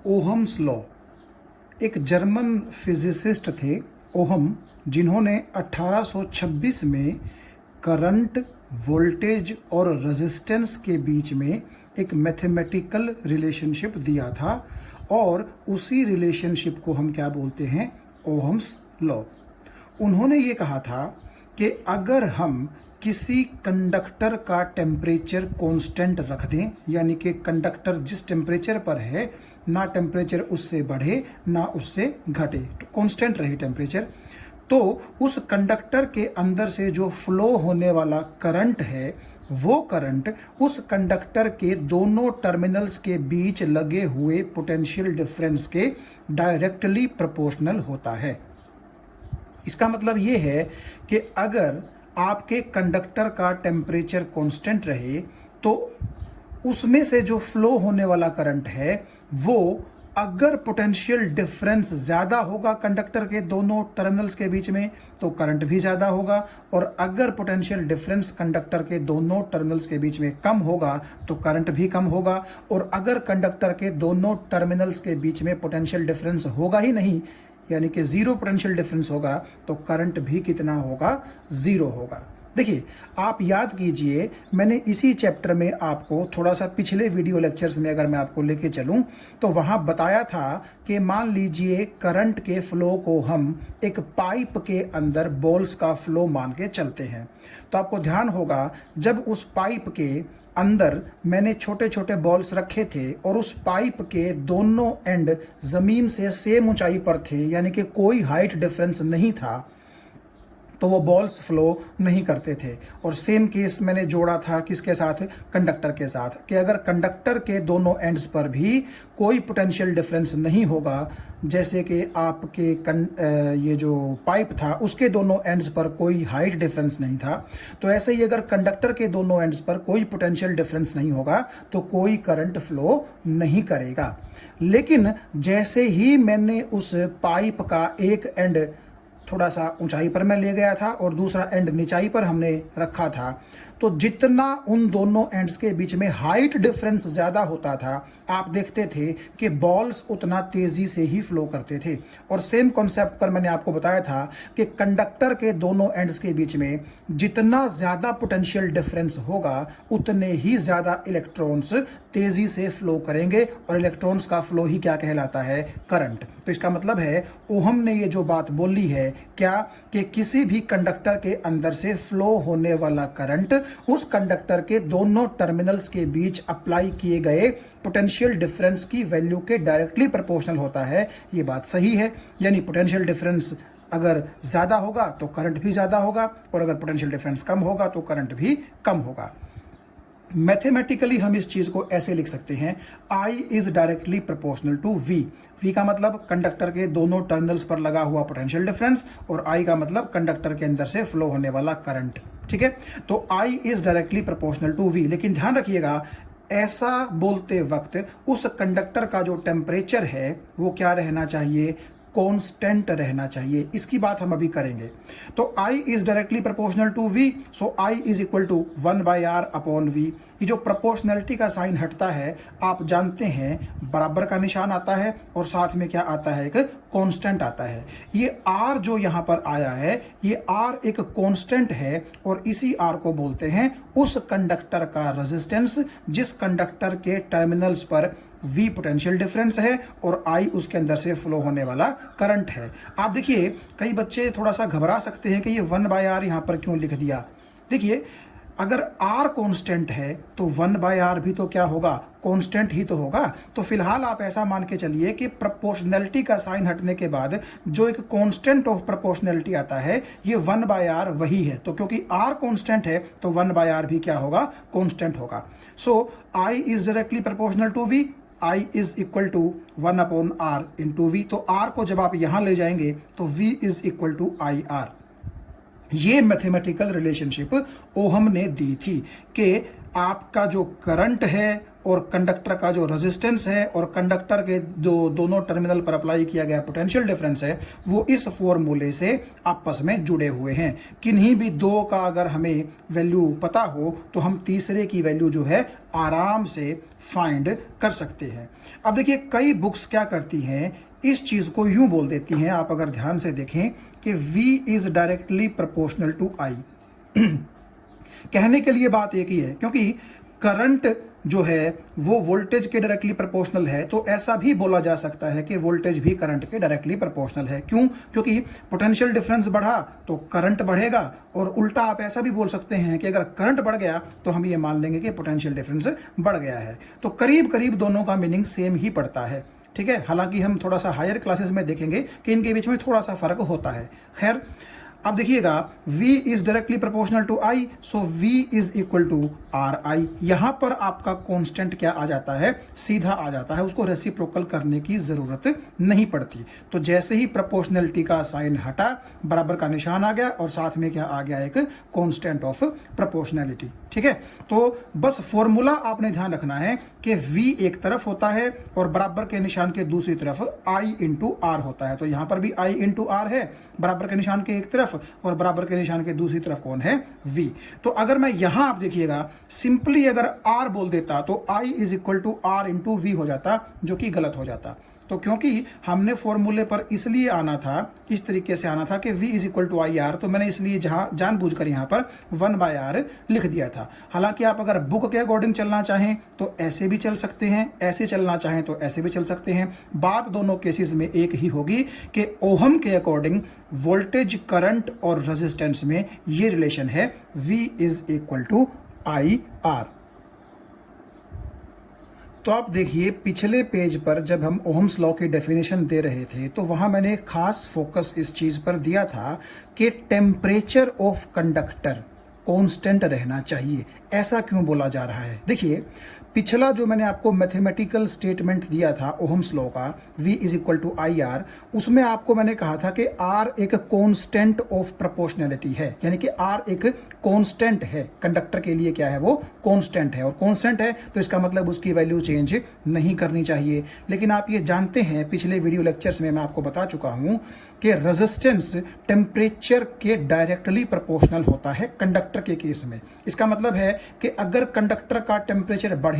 Ohm's law. एक German physicist थे Ohm, जिन्होंने 1826 में करंट, वोल्टेज और रेजिस्टेंस के बीच में एक मैथमेटिकल रिलेशनशिप दिया था और उसी रिलेशनशिप को हम क्या बोलते हैं? Ohm's law. उन्होंने ये कहा था कि अगर हम किसी कंडक्टर का टेम्परेचर कांस्टेंट रख दें, यानी कि कंडक्टर जिस टेम्परेचर पर है ना टेम्परेचर उससे बढ़े ना उससे घटे, तो कांस्टेंट रहे टेम्परेचर, तो उस कंडक्टर के अंदर से जो फ्लो होने वाला करंट है वो करंट उस कंडक्टर के दोनों टर्मिनल्स के बीच लगे हुए पोटेंशियल डिफरेंस के डायरेक्टली प्रोपोर्शनल होता है। इसका मतलब ये है कि अगर आपके कंडक्टर का टेम्परेचर कांस्टेंट रहे तो उसमें से जो फ्लो होने वाला करंट है वो, अगर पोटेंशियल डिफरेंस ज़्यादा होगा कंडक्टर के दोनों टर्मिनल्स के बीच में तो करंट भी ज़्यादा होगा, और अगर पोटेंशियल डिफरेंस कंडक्टर के दोनों टर्मिनल्स के बीच में कम होगा तो करंट भी कम होगा, और अगर कंडक्टर के दोनों टर्मिनल्स के बीच में पोटेंशियल डिफरेंस होगा ही नहीं, यानी कि जीरो पोटेंशियल डिफरेंस होगा, तो करंट भी कितना होगा? जीरो होगा। देखिए, आप याद कीजिए, मैंने इसी चैप्टर में आपको थोड़ा सा पिछले वीडियो लेक्चर्स में अगर मैं आपको लेके चलूं तो वहां बताया था कि मान लीजिए करंट के फ्लो को हम एक पाइप के अंदर बॉल्स का फ्लो मान के चलते हैं, तो आपको ध्यान होगा जब उस पाइप के अंदर मैंने छोटे छोटे बॉल्स रखे थे और उस पाइप के दोनों एंड ज़मीन से सेम ऊंचाई पर थे, यानी कि कोई हाइट डिफरेंस नहीं था, तो वो बॉल्स फ्लो नहीं करते थे। और सेम केस मैंने जोड़ा था किसके साथ? कंडक्टर के साथ, कि अगर कंडक्टर के दोनों एंड्स पर भी कोई पोटेंशियल डिफरेंस नहीं होगा, जैसे कि आपके ये जो पाइप था उसके दोनों एंड्स पर कोई हाइट डिफरेंस नहीं था, तो ऐसे ही अगर कंडक्टर के दोनों एंड्स पर कोई पोटेंशियल डिफरेंस नहीं होगा तो कोई करंट फ्लो नहीं करेगा। लेकिन जैसे ही मैंने उस पाइप का एक एंड थोड़ा सा ऊंचाई पर मैं ले गया था और दूसरा एंड निचाई पर हमने रखा था, तो जितना उन दोनों एंड्स के बीच में हाइट डिफरेंस ज़्यादा होता था, आप देखते थे कि बॉल्स उतना तेज़ी से ही फ्लो करते थे। और सेम कॉन्सेप्ट पर मैंने आपको बताया था कि कंडक्टर के दोनों एंड्स के बीच में जितना ज़्यादा पोटेंशियल डिफरेंस होगा उतने ही ज़्यादा इलेक्ट्रॉन्स तेज़ी से फ्लो करेंगे, और इलेक्ट्रॉन्स का फ्लो ही क्या कहलाता है? करंट। तो इसका मतलब है ओहम ने ये जो बात बोली है क्या, कि किसी भी कंडक्टर के अंदर से फ्लो होने वाला करंट उस कंडक्टर के दोनों टर्मिनल्स के बीच अप्लाई किए गए पोटेंशियल डिफरेंस की वैल्यू के डायरेक्टली प्रोपोर्शनल होता है। ये बात सही है, यानी पोटेंशियल डिफरेंस अगर ज़्यादा होगा तो करंट भी ज़्यादा होगा, और अगर पोटेंशियल डिफरेंस कम होगा तो करंट भी कम होगा। मैथमेटिकली हम इस चीज़ को ऐसे लिख सकते हैं, I is directly proportional to V। V का मतलब कंडक्टर के दोनों टर्मिनल्स पर लगा हुआ पोटेंशियल डिफरेंस, और I का मतलब कंडक्टर के अंदर से फ्लो होने वाला करंट। ठीक है, तो I is directly proportional to V। लेकिन ध्यान रखिएगा, ऐसा बोलते वक्त उस कंडक्टर का जो टेम्परेचर है वो क्या रहना चाहिए? कांस्टेंट रहना चाहिए। इसकी बात हम अभी करेंगे। तो I is directly proportional to V, so I is equal to 1/r upon V। ये जो प्रोपोर्शनलिटी का साइन हटता है, आप जानते हैं बराबर का निशान आता है और साथ में क्या आता है? एक कांस्टेंट आता है। ये R जो यहाँ पर आया है, ये R एक कांस्टेंट है, और इसी R को बोलते हैं उस कंडक्टर का रेजिस्टेंस जिस कंडक्टर के टर्मिनल्स पर V पोटेंशियल डिफरेंस है और I उसके अंदर से फ्लो होने वाला करंट है। आप देखिए, कई बच्चे थोड़ा सा घबरा सकते हैं कि ये 1/r यहाँ पर क्यों लिख दिया। देखिए, अगर R कांस्टेंट है तो 1/r भी तो क्या होगा? कांस्टेंट ही तो होगा। तो फिलहाल आप ऐसा मान के चलिए कि प्रोपोर्शनैलिटी का साइन हटने के बाद जो एक कांस्टेंट ऑफ प्रोपोर्शनैलिटी आता है, ये 1/r वही है। तो क्योंकि R कांस्टेंट है तो 1/r भी क्या होगा? कांस्टेंट होगा। So I is directly proportional to V, I is equal to 1/r into V। तो R को जब आप यहां ले जाएंगे तो V is equal to IR। ये मैथमेटिकल रिलेशनशिप ओहम ने दी थी कि आपका जो करंट है और कंडक्टर का जो रेजिस्टेंस है और कंडक्टर के दोनों टर्मिनल पर अप्लाई किया गया पोटेंशियल डिफरेंस है वो इस फॉर्मूले से आपस में जुड़े हुए हैं। किन्हीं भी दो का अगर हमें वैल्यू पता हो तो हम तीसरे की वैल्यू जो है आराम से फाइंड कर सकते हैं। अब देखिए कई बुक्स क्या करती हैं, इस चीज को यूं बोल देती हैं, आप अगर ध्यान से देखें कि V is directly proportional to I। कहने के लिए बात एक ही है, क्योंकि करंट जो है वो वोल्टेज के डायरेक्टली प्रोपोर्शनल है, तो ऐसा भी बोला जा सकता है कि वोल्टेज भी करंट के डायरेक्टली प्रोपोर्शनल है। क्यों? क्योंकि पोटेंशियल डिफरेंस बढ़ा तो करंट बढ़ेगा, और उल्टा आप ऐसा भी बोल सकते हैं कि अगर करंट बढ़ गया तो हम ये मान लेंगे कि पोटेंशियल डिफरेंस बढ़ गया है। तो करीब करीब दोनों का मीनिंग सेम ही पड़ता है, ठीक है। हालांकि हम थोड़ा सा हायर क्लासेस में देखेंगे कि इनके बीच में थोड़ा सा फर्क होता है। खैर, अब देखिएगा V is directly proportional to I, so V is equal to RI। यहां पर आपका कांस्टेंट क्या आ जाता है, सीधा आ जाता है, उसको रेसिप्रोकल करने की जरूरत नहीं पड़ती। तो जैसे ही प्रोपोर्शनलिटी का साइन हटा, बराबर का निशान आ गया और साथ में क्या आ गया, एक कांस्टेंट ऑफ प्रोपोर्शनलिटी, ठीक है। तो बस फॉर्मूला आपने ध्यान रखना है कि V एक तरफ होता है और बराबर के निशान के दूसरी तरफ I इंटू R होता है। तो यहां पर भी I इंटू R है, बराबर के निशान के एक तरफ और बराबर के निशान के दूसरी तरफ कौन है, V। तो अगर मैं यहां आप देखिएगा सिंपली अगर R बोल देता तो I is equal to R into V हो जाता, जो कि गलत हो जाता। तो क्योंकि हमने फॉर्मूले पर इसलिए आना था, इस तरीके से आना था कि V is equal to I R, तो मैंने इसलिए जहां जानबूझकर यहां पर 1/R लिख दिया था। हालांकि आप अगर बुक के अकॉर्डिंग चलना चाहें तो ऐसे भी चल सकते हैं, ऐसे चलना चाहें तो ऐसे भी चल सकते हैं। बात दोनों केसेस में एक ही होगी कि ओहम के अकॉर्डिंग वोल्टेज, करंट और रेजिस्टेंस में ये रिलेशन है, V is equal to I R. तो आप देखिए पिछले पेज पर जब हम ओहम्स लॉ की डेफिनेशन दे रहे थे तो वहां मैंने खास फोकस इस चीज पर दिया था कि टेम्परेचर ऑफ कंडक्टर कांस्टेंट रहना चाहिए। ऐसा क्यों बोला जा रहा है? देखिए पिछला जो मैंने आपको मैथमेटिकल स्टेटमेंट दिया था ओहम्स लॉ का, V is equal to I R, उसमें आपको मैंने कहा था कि R एक कांस्टेंट ऑफ प्रोपोर्शनैलिटी है, यानी कि R एक कांस्टेंट है, कंडक्टर के लिए क्या है, वो कांस्टेंट है, और कांस्टेंट है तो इसका मतलब उसकी वैल्यू चेंज नहीं करनी चाहिए। लेकिन आप ये जानते हैं, पिछले वीडियो लेक्चर्स में मैं आपको बता चुका हूं कि रेजिस्टेंस टेम्परेचर के डायरेक्टली प्रोपोर्शनल होता है कंडक्टर के केस में। इसका मतलब है कि अगर कंडक्टर का टेम्परेचर बढ़ेगा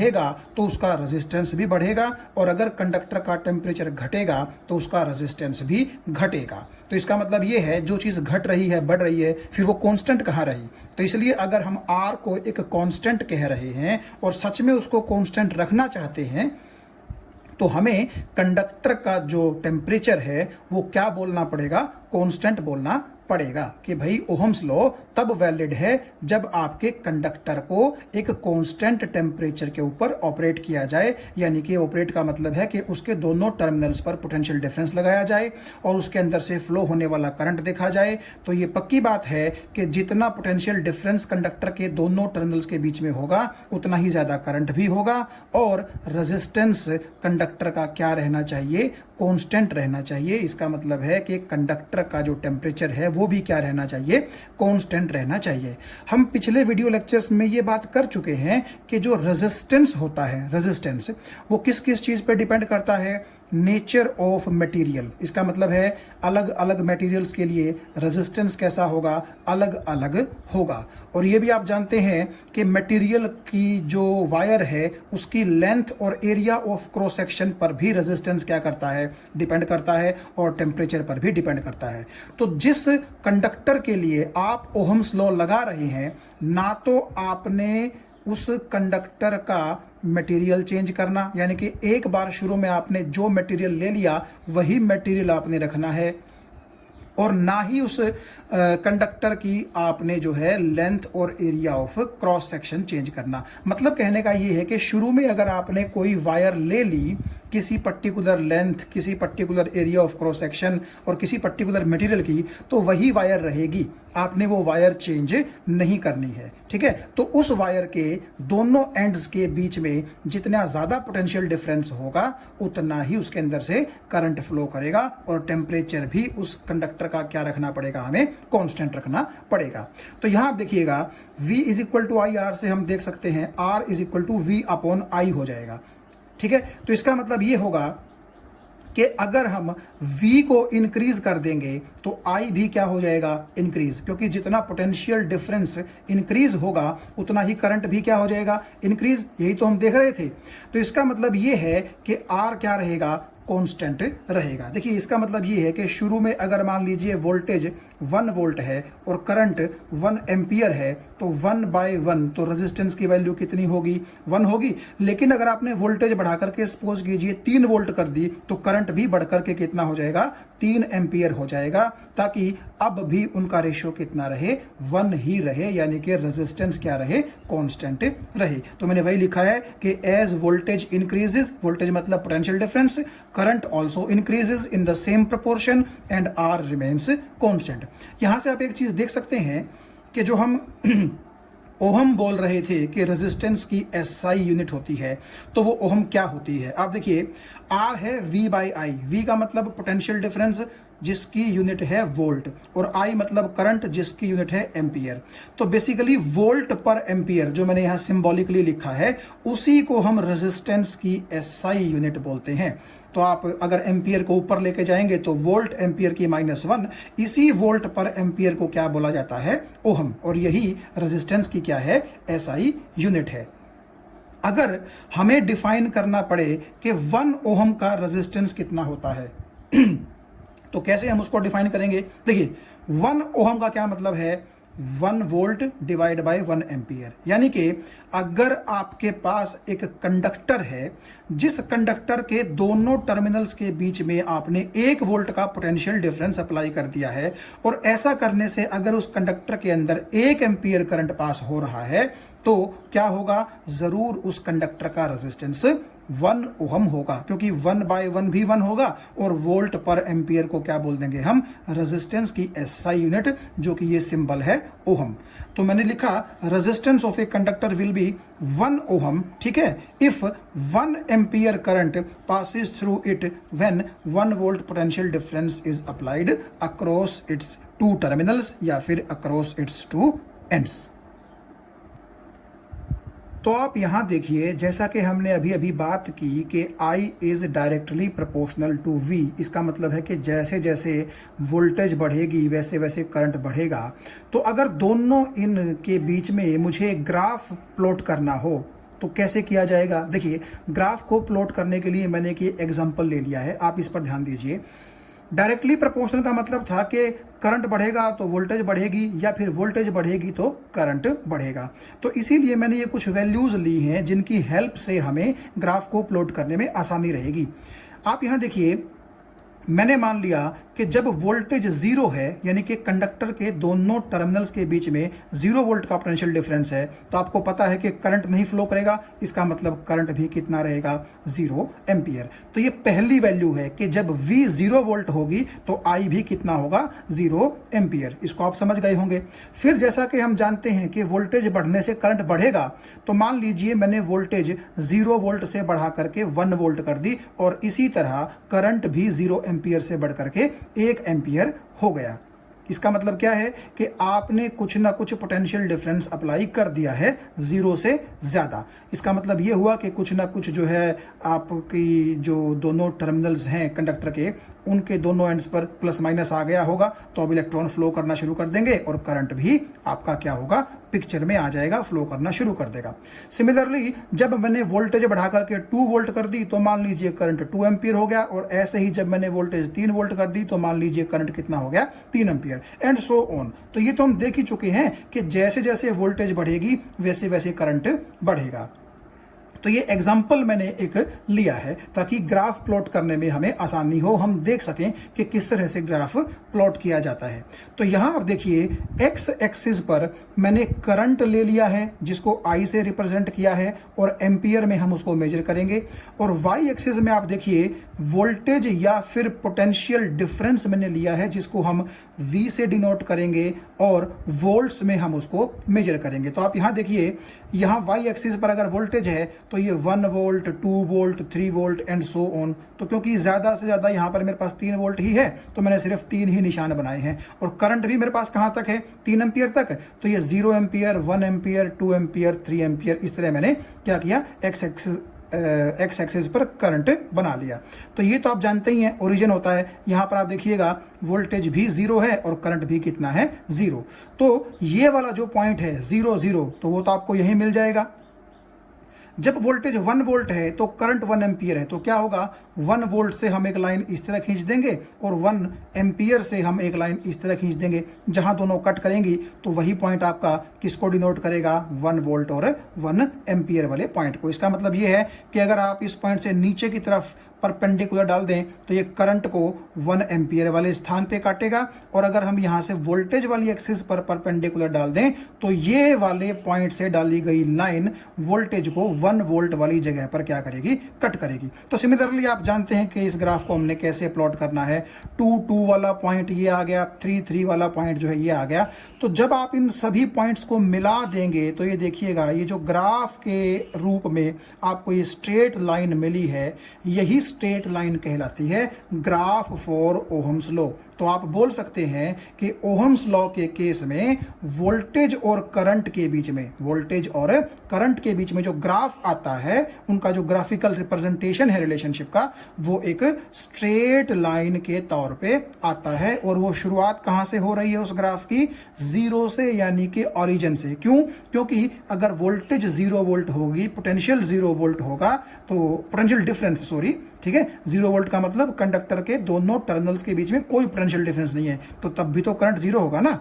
तो उसका रेजिस्टेंस भी बढ़ेगा, और अगर कंडक्टर का टेम्परेचर घटेगा तो उसका रेजिस्टेंस भी घटेगा। तो इसका मतलब ये है जो चीज घट रही है, बढ़ रही है, फिर वो कांस्टेंट कहाँ रही। तो इसलिए अगर हम R को एक कांस्टेंट कह रहे हैं और सच में उसको कांस्टेंट रखना चाहते हैं तो हमें कंडक्टर का जो टेम्परेचर है वो क्या बोलना पड़ेगा, कांस्टेंट बोलना पड़ेगा। कि भाई ओहम्स लॉ तब वैलिड है जब आपके कंडक्टर को एक कांस्टेंट टेम्परेचर के ऊपर ऑपरेट किया जाए, यानी कि ऑपरेट का मतलब है कि उसके दोनों टर्मिनल्स पर पोटेंशियल डिफरेंस लगाया जाए और उसके अंदर से फ्लो होने वाला करंट देखा जाए। तो ये पक्की बात है कि जितना पोटेंशियल डिफरेंस कंडक्टर के दोनों टर्मिनल्स के बीच में होगा उतना ही ज्यादा करंट भी होगा, और रेजिस्टेंस कंडक्टर का क्या रहना चाहिए, कांस्टेंट रहना चाहिए। इसका मतलब है कि कंडक्टर का जो टेम्परेचर है वो भी क्या रहना चाहिए, कांस्टेंट रहना चाहिए। हम पिछले वीडियो लेक्चर्स में ये बात कर चुके हैं कि जो रेजिस्टेंस होता है, रेजिस्टेंस वो किस किस चीज पर डिपेंड करता है, नेचर ऑफ मटेरियल। इसका मतलब है अलग अलग मटेरियल्स के लिए रेजिस्टेंस कैसा होगा, अलग अलग होगा। और ये भी आप जानते हैं कि मटेरियल की जो वायर है उसकी लेंथ और एरिया ऑफ क्रॉस सेक्शन पर भी रेजिस्टेंस क्या करता है, डिपेंड करता है, और टेम्परेचर पर भी डिपेंड करता है। तो जिस कंडक्टर के लिए आप ओहम्स लॉ लगा रहे हैं, ना तो आपने उस कंडक्टर का मटेरियल चेंज करना, यानी कि एक बार शुरू में आपने जो मटेरियल ले लिया वही मटेरियल आपने रखना है, और ना ही उस कंडक्टर की आपने जो है लेंथ और area of cross section change करना। मतलब कहने का ये है कि शुरू में अगर आपने कोई वायर ले ली किसी पर्टिकुलर लेंथ, किसी particular area of cross section और किसी पर्टिकुलर मटेरियल की, तो वही वायर रहेगी, आपने वो वायर चेंज नहीं करनी है। ठीक है, तो उस वायर के दोनों एंड्स के बीच में जितना ज़्यादा पोटेंशियल डिफरेंस होगा उतना ही उसके अंदर से करंट फ्लो करेगा, और टेम्परेचर भी उस कंडक्टर का क्या रखना पड़ेगा, हमें कांस्टेंट रखना पड़ेगा। तो यहां आप देखिएगा V is equal to I R से हम देख सकते हैं R is equal to V upon I हो जाएगा। ठीक है, तो इसका मतलब ये होगा कि अगर हम V को इंक्रीज कर देंगे तो I भी क्या हो जाएगा, इंक्रीज, क्योंकि जितना पोटेंशियल डिफरेंस इंक्रीज होगा उतना ही करंट भी क्या हो जाएगा, इंक्रीज। यही तो हम देख रहे थे। तो इसका मतलब ये है कि R क्या रहेगा, कांस्टेंट रहेगा। देखिए इसका मतलब ये है कि शुरू में अगर मान लीजिए वोल्टेज 1 वोल्ट है और करंट 1 एम्पियर है, तो 1/1 तो रेजिस्टेंस की वैल्यू कितनी होगी, 1 होगी। लेकिन अगर आपने वोल्टेज बढ़ा करके सपोज कीजिए 3 वोल्ट कर दी, तो करंट भी बढ़ करके कितना हो जाएगा, 3 एम्पियर हो जाएगा, ताकि अब भी उनका रेशियो कितना रहे, 1 ही रहे, यानी कि रेजिस्टेंस क्या रहे, कांस्टेंट रहे। तो मैंने वही लिखा है कि एज वोल्टेज इंक्रीजेस, वोल्टेज मतलब potential difference, current also increases in the same proportion and R remains constant. यहां से आप एक चीज देख सकते हैं कि जो हम ओहम बोल रहे थे कि रेजिस्टेंस की एसआई यूनिट होती है, तो वो ओहम क्या होती है, आप देखिए आर है V/I। V का मतलब पोटेंशियल डिफरेंस जिसकी यूनिट है वोल्ट, और I मतलब करंट जिसकी यूनिट है एम्पियर। तो बेसिकली वोल्ट पर एम्पियर जो मैंने यहां सिंबॉलिकली लिखा है, उसी को हम रेजिस्टेंस की एसआई यूनिट बोलते हैं। तो आप अगर एम्पियर को ऊपर लेके जाएंगे तो वोल्ट एम्पियर की -1, इसी वोल्ट पर एम्पियर को क्या बोला जाता है, ओहम, और यही रेजिस्टेंस की क्या है, एसआई यूनिट है। अगर हमें डिफाइन करना पड़े कि 1 ओहम का रेजिस्टेंस कितना होता है तो कैसे हम उसको डिफाइन करेंगे। देखिए 1 ओहम का क्या मतलब है, 1 वोल्ट डिवाइड बाय 1 एम्पियर। यानी कि अगर आपके पास एक कंडक्टर है, जिस कंडक्टर के दोनों टर्मिनल्स के बीच में आपने 1 वोल्ट का पोटेंशियल डिफरेंस अप्लाई कर दिया है, और ऐसा करने से अगर उस कंडक्टर के अंदर 1 एम्पियर करंट पास हो रहा है, तो क्या होगा, जरूर उस कंडक्टर का रेजिस्टेंस 1 ओहम होगा, क्योंकि 1/1 भी 1 होगा, और वोल्ट पर एम्पियर को क्या बोल देंगे हम, रेजिस्टेंस की एसआई यूनिट, जो कि ये सिंबल है ओहम। तो मैंने लिखा resistance of a conductor will be 1 ohm, ठीक है, if 1 ampere current passes through it when 1 volt potential difference is applied across its 2 terminals, या फिर अक्रॉस इट्स 2 एंड्स। तो आप यहां देखिए, जैसा कि हमने अभी अभी बात की कि I is directly proportional to V, इसका मतलब है कि जैसे जैसे वोल्टेज बढ़ेगी वैसे वैसे करंट बढ़ेगा। तो अगर दोनों इन के बीच में मुझे ग्राफ प्लॉट करना हो तो कैसे किया जाएगा। देखिए ग्राफ को प्लॉट करने के लिए मैंने एक एग्जांपल ले लिया है, आप इस पर ध्यान दीजिए। डायरेक्टली प्रोपोर्शनल का मतलब था कि करंट बढ़ेगा तो वोल्टेज बढ़ेगी, या फिर वोल्टेज बढ़ेगी तो करंट बढ़ेगा। तो इसीलिए मैंने ये कुछ वैल्यूज ली हैं जिनकी हेल्प से हमें ग्राफ को प्लॉट करने में आसानी रहेगी। आप यहाँ देखिए, मैंने मान लिया कि जब वोल्टेज 0 है, यानी कि कंडक्टर के दोनों टर्मिनल्स के बीच में 0 वोल्ट का पोटेंशियल डिफरेंस है, तो आपको पता है कि करंट नहीं फ्लो करेगा, इसका मतलब करंट भी कितना रहेगा, 0 एम्पियर। तो ये पहली वैल्यू है कि जब V 0 वोल्ट होगी तो I भी कितना होगा, 0 एम्पियर। इसको आप समझ गए होंगे। फिर जैसा कि हम जानते हैं कि वोल्टेज बढ़ने से करंट बढ़ेगा, तो मान लीजिए मैंने वोल्टेज 0 वोल्ट से बढ़ा करके 1 वोल्ट कर दी, और इसी तरह करंट भी 0 एम्पियर से बढ़ करके 1 एम्पियर हो गया। इसका मतलब क्या है कि आपने कुछ ना कुछ पोटेंशियल डिफरेंस अप्लाई कर दिया है 0 से ज़्यादा। इसका मतलब ये हुआ कि कुछ ना कुछ जो है आपकी जो दोनों टर्मिनल्स हैं कंडक्टर के, उनके दोनों एंड्स पर प्लस माइनस आ गया होगा, तो अब इलेक्ट्रॉन फ्लो करना शुरू कर देंगे और करंट भी आपका क्या होगा, पिक्चर में आ जाएगा, फ्लो करना शुरू कर देगा। सिमिलरली जब मैंने वोल्टेज बढ़ा करके 2 वोल्ट कर दी तो मान लीजिए करंट 2 एम्पियर हो गया, और ऐसे ही जब मैंने वोल्टेज 3 वोल्ट कर दी तो मान लीजिए करंट कितना हो गया, 3 एम्पियर, एंड सो ऑन। तो ये तो हम देख ही चुके हैं कि जैसे जैसे वोल्टेज बढ़ेगी वैसे वैसे करंट बढ़ेगा। तो ये एग्जाम्पल मैंने एक लिया है ताकि ग्राफ प्लॉट करने में हमें आसानी हो, हम देख सकें कि किस तरह से ग्राफ प्लॉट किया जाता है। तो यहाँ आप देखिए एक्स एक्सिस पर मैंने करंट ले लिया है जिसको आई से रिप्रेजेंट किया है और एम्पियर में हम उसको मेजर करेंगे, और वाई एक्सिस में आप देखिए वोल्टेज या फिर पोटेंशियल डिफरेंस मैंने लिया है जिसको हम वी से डिनोट करेंगे और वोल्ट्स में हम उसको मेजर करेंगे। तो आप यहाँ देखिए, यहाँ वाई एक्सिस पर अगर वोल्टेज है तो ये 1 volt, 2 volt, 3 volt and so on. तो क्योंकि ज़्यादा से ज़्यादा यहाँ पर मेरे पास 3 वोल्ट ही है तो मैंने सिर्फ 3 ही निशान बनाए हैं, और करंट भी मेरे पास कहाँ तक है, 3 एम्पियर तक। तो ये 0 एम्पियर, 1 एम्पियर, 2 एम्पियर, 3 एम्पियर, इस तरह मैंने क्या किया, एक्स एक्सिस पर करंट बना लिया। तो ये तो आप जानते ही हैं, ओरिजिन होता है। यहाँ पर आप देखिएगा वोल्टेज भी 0 है और करंट भी कितना है, 0। तो ये वाला जो पॉइंट है 0 0, तो वो तो आपको यहीं मिल जाएगा। जब वोल्टेज 1 वोल्ट है तो करंट 1 एम्पियर है, तो क्या होगा, 1 वोल्ट से हम एक लाइन इस तरह खींच देंगे और 1 एम्पियर से हम एक लाइन इस तरह खींच देंगे। जहां दोनों कट करेंगी तो वही पॉइंट आपका किसको डिनोट करेगा, 1 वोल्ट और 1 एम्पियर वाले पॉइंट को। इसका मतलब ये है कि अगर आप इस पॉइंट से नीचे की तरफ परपेंडिकुलर डाल दें तो ये करंट को 1 एम्पियर वाले स्थान पे काटेगा, और अगर हम यहाँ से वोल्टेज वाली एक्सिस पर परपेंडिकुलर डाल दें तो ये वाले पॉइंट से डाली गई लाइन वोल्टेज को 1 वोल्ट वाली जगह पर क्या करेगी, कट करेगी। तो सिमिलरली आप जानते हैं कि इस ग्राफ को हमने कैसे प्लॉट करना है। 2 2 वाला पॉइंट ये आ गया, 3 3 वाला पॉइंट जो है ये आ गया। तो जब आप इन सभी पॉइंट्स को मिला देंगे तो ये देखिएगा, ये जो ग्राफ के रूप में आपको ये स्ट्रेट लाइन मिली है, यही स्ट्रेट लाइन कहलाती है ग्राफ फॉर ओहम्स लॉ। तो आप बोल सकते हैं कि ओहम्स लॉ के केस में वोल्टेज और करंट के बीच में, वोल्टेज और करंट के बीच में जो ग्राफ आता है, उनका जो ग्राफिकल रिप्रेजेंटेशन है रिलेशनशिप का, वो एक स्ट्रेट लाइन के तौर पे आता है। और वो शुरुआत कहां से हो रही है उस ग्राफ की, 0 से, यानी कि ओरिजिन से। क्यों? क्योंकि अगर वोल्टेज 0 वोल्ट होगी, पोटेंशियल 0 वोल्ट होगा, तो पोटेंशियल डिफरेंस, सॉरी, ठीक है, 0 वोल्ट का मतलब कंडक्टर के दोनों टर्मिनल्स के बीच में कोई पोटेंशियल डिफरेंस नहीं है, तो तब भी तो करंट 0 होगा ना।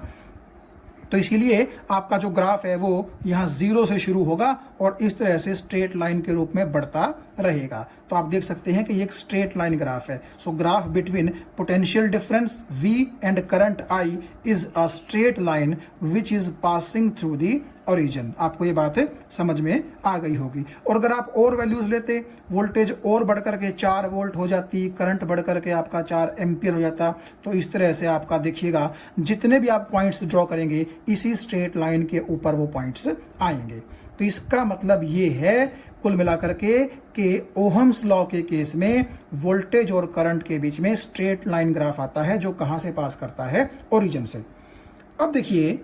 तो इसीलिए आपका जो ग्राफ है वो यहाँ 0 से शुरू होगा और इस तरह से स्ट्रेट लाइन के रूप में बढ़ता रहेगा। तो आप देख सकते हैं कि ये एक स्ट्रेट लाइन ग्राफ है। सो graph between potential difference V and current I is a straight line which is passing through the origin. आपको ये बात समझ में आ गई होगी। और अगर आप और वैल्यूज लेते, वोल्टेज और बढ़ करके 4 वोल्ट हो जाती, करंट बढ़ करके आपका 4 एम्पियर हो जाता, तो इस तरह से आपका देखिएगा जितने भी आप पॉइंट्स ड्रॉ करेंगे इसी स्ट्रेट लाइन के ऊपर वो पॉइंट्स आएंगे। तो इसका मतलब ये है कुल मिलाकर के कि ओहम्स लॉ के केस में वोल्टेज और करंट के बीच में स्ट्रेट लाइन ग्राफ आता है जो कहां से पास करता है, ओरिजिन से। अब देखिए,